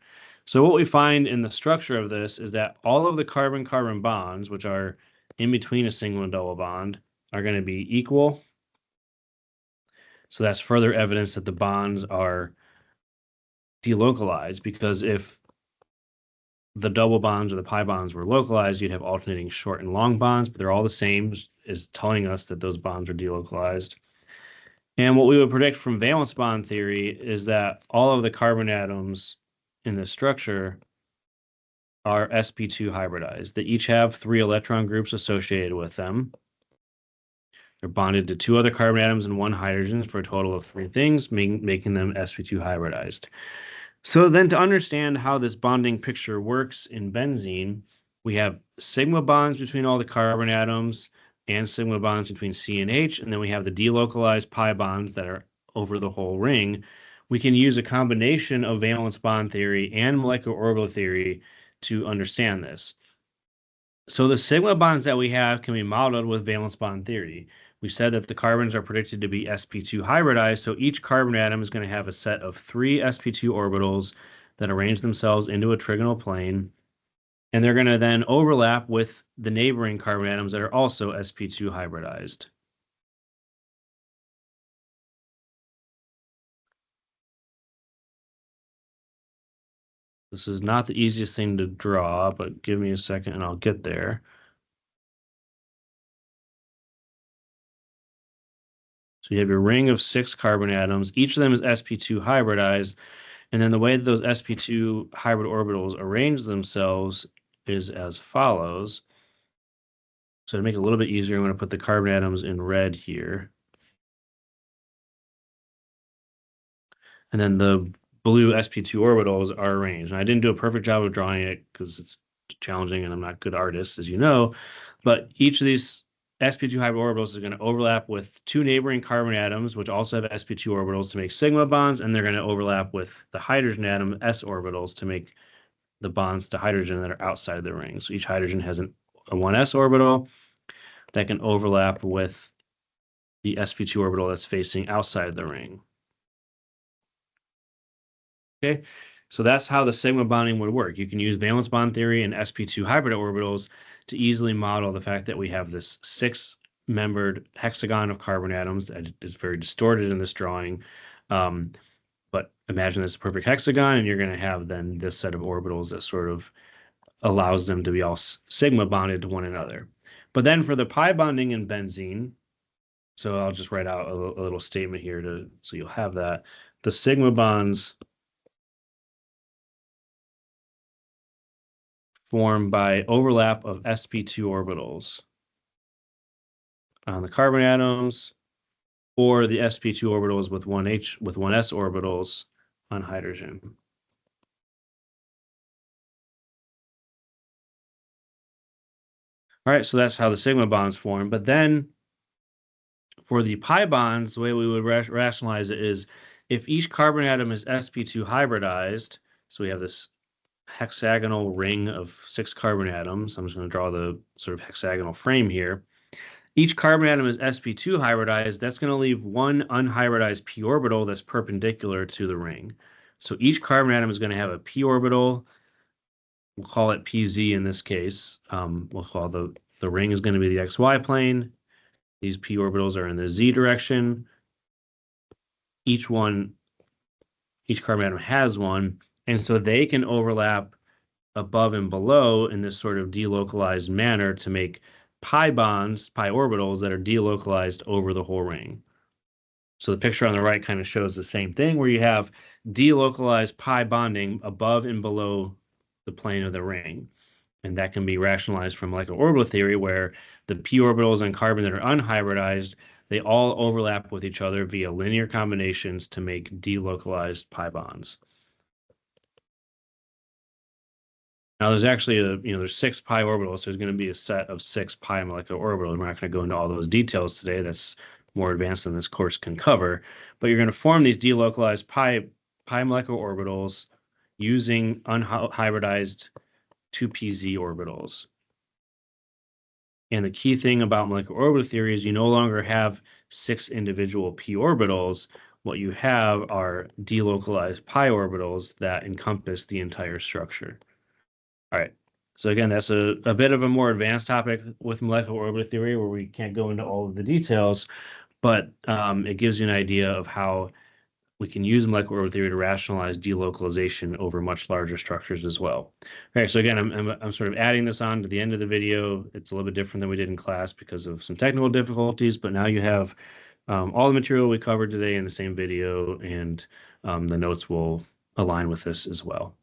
So what we find in the structure of this is that all of the carbon-carbon bonds, which are in between a single and double bond, are going to be equal. So that's further evidence that the bonds are delocalized, because if the double bonds or the pi bonds were localized, you'd have alternating short and long bonds, but they're all the same, is telling us that those bonds are delocalized. And what we would predict from valence bond theory is that all of the carbon atoms in this structure are sp2 hybridized. They each have 3 electron groups associated with them. They're bonded to 2 other carbon atoms and 1 hydrogen for a total of 3 things, making them sp2 hybridized. So then to understand how this bonding picture works in benzene, we have sigma bonds between all the carbon atoms and sigma bonds between C and H, and then we have the delocalized pi bonds that are over the whole ring. We can use a combination of valence bond theory and molecular orbital theory to understand this. So the sigma bonds that we have can be modeled with valence bond theory. We said that the carbons are predicted to be sp2 hybridized, so each carbon atom is going to have a set of 3 sp2 orbitals that arrange themselves into a trigonal plane, and they're going to then overlap with the neighboring carbon atoms that are also sp2 hybridized. This is not the easiest thing to draw, but give me a second and I'll get there. So you have your ring of 6 carbon atoms. Each of them is sp2 hybridized. And then the way that those sp2 hybrid orbitals arrange themselves is as follows. So to make it a little bit easier, I'm going to put the carbon atoms in red here. And then the blue sp2 orbitals are arranged. And I didn't do a perfect job of drawing it because it's challenging and I'm not a good artist, as you know. But each of these sp2 hybrid orbitals is going to overlap with two neighboring carbon atoms, which also have sp2 orbitals to make sigma bonds, and they're going to overlap with the hydrogen atom s orbitals to make the bonds to hydrogen that are outside the ring. So each hydrogen has a 1s orbital that can overlap with the sp2 orbital that's facing outside the ring. Okay, so that's how the sigma bonding would work. You can use valence bond theory and sp2 hybrid orbitals to easily model the fact that we have this six-membered hexagon of carbon atoms that is very distorted in this drawing. But imagine it's a perfect hexagon, and you're going to have then this set of orbitals that sort of allows them to be all sigma bonded to one another. But then for the pi bonding in benzene, so I'll just write out a little statement here so you'll have that. The sigma bonds formed by overlap of sp2 orbitals on the carbon atoms, or the sp2 orbitals with 1s orbitals on hydrogen. All right, so that's how the sigma bonds form. But then for the pi bonds, the way we would rationalize it is if each carbon atom is sp2 hybridized, so we have this hexagonal ring of 6 carbon atoms. I'm just going to draw the sort of hexagonal frame here. Each carbon atom is sp2 hybridized. That's going to leave one unhybridized p orbital that's perpendicular to the ring. So each carbon atom is going to have a p orbital. We'll call it pz in this case. We'll call the ring is going to be the xy plane. These p orbitals are in the z direction. Each carbon atom has one. And so they can overlap above and below in this sort of delocalized manner to make pi bonds, pi orbitals that are delocalized over the whole ring. So the picture on the right kind of shows the same thing where you have delocalized pi bonding above and below the plane of the ring. And that can be rationalized from molecular orbital theory where the p orbitals on carbon that are unhybridized, they all overlap with each other via linear combinations to make delocalized pi bonds. Now there's actually there's 6 pi orbitals, so there's going to be a set of 6 pi molecular orbitals. We're not going to go into all those details today. That's more advanced than this course can cover. But you're going to form these delocalized pi molecular orbitals using unhybridized 2pz orbitals. And the key thing about molecular orbital theory is you no longer have 6 individual p orbitals. What you have are delocalized pi orbitals that encompass the entire structure. All right. So again, that's a bit of a more advanced topic with molecular orbital theory where we can't go into all of the details, but it gives you an idea of how we can use molecular orbital theory to rationalize delocalization over much larger structures as well. All right. So again, I'm sort of adding this on to the end of the video. It's a little bit different than we did in class because of some technical difficulties, but now you have all the material we covered today in the same video, and the notes will align with this as well.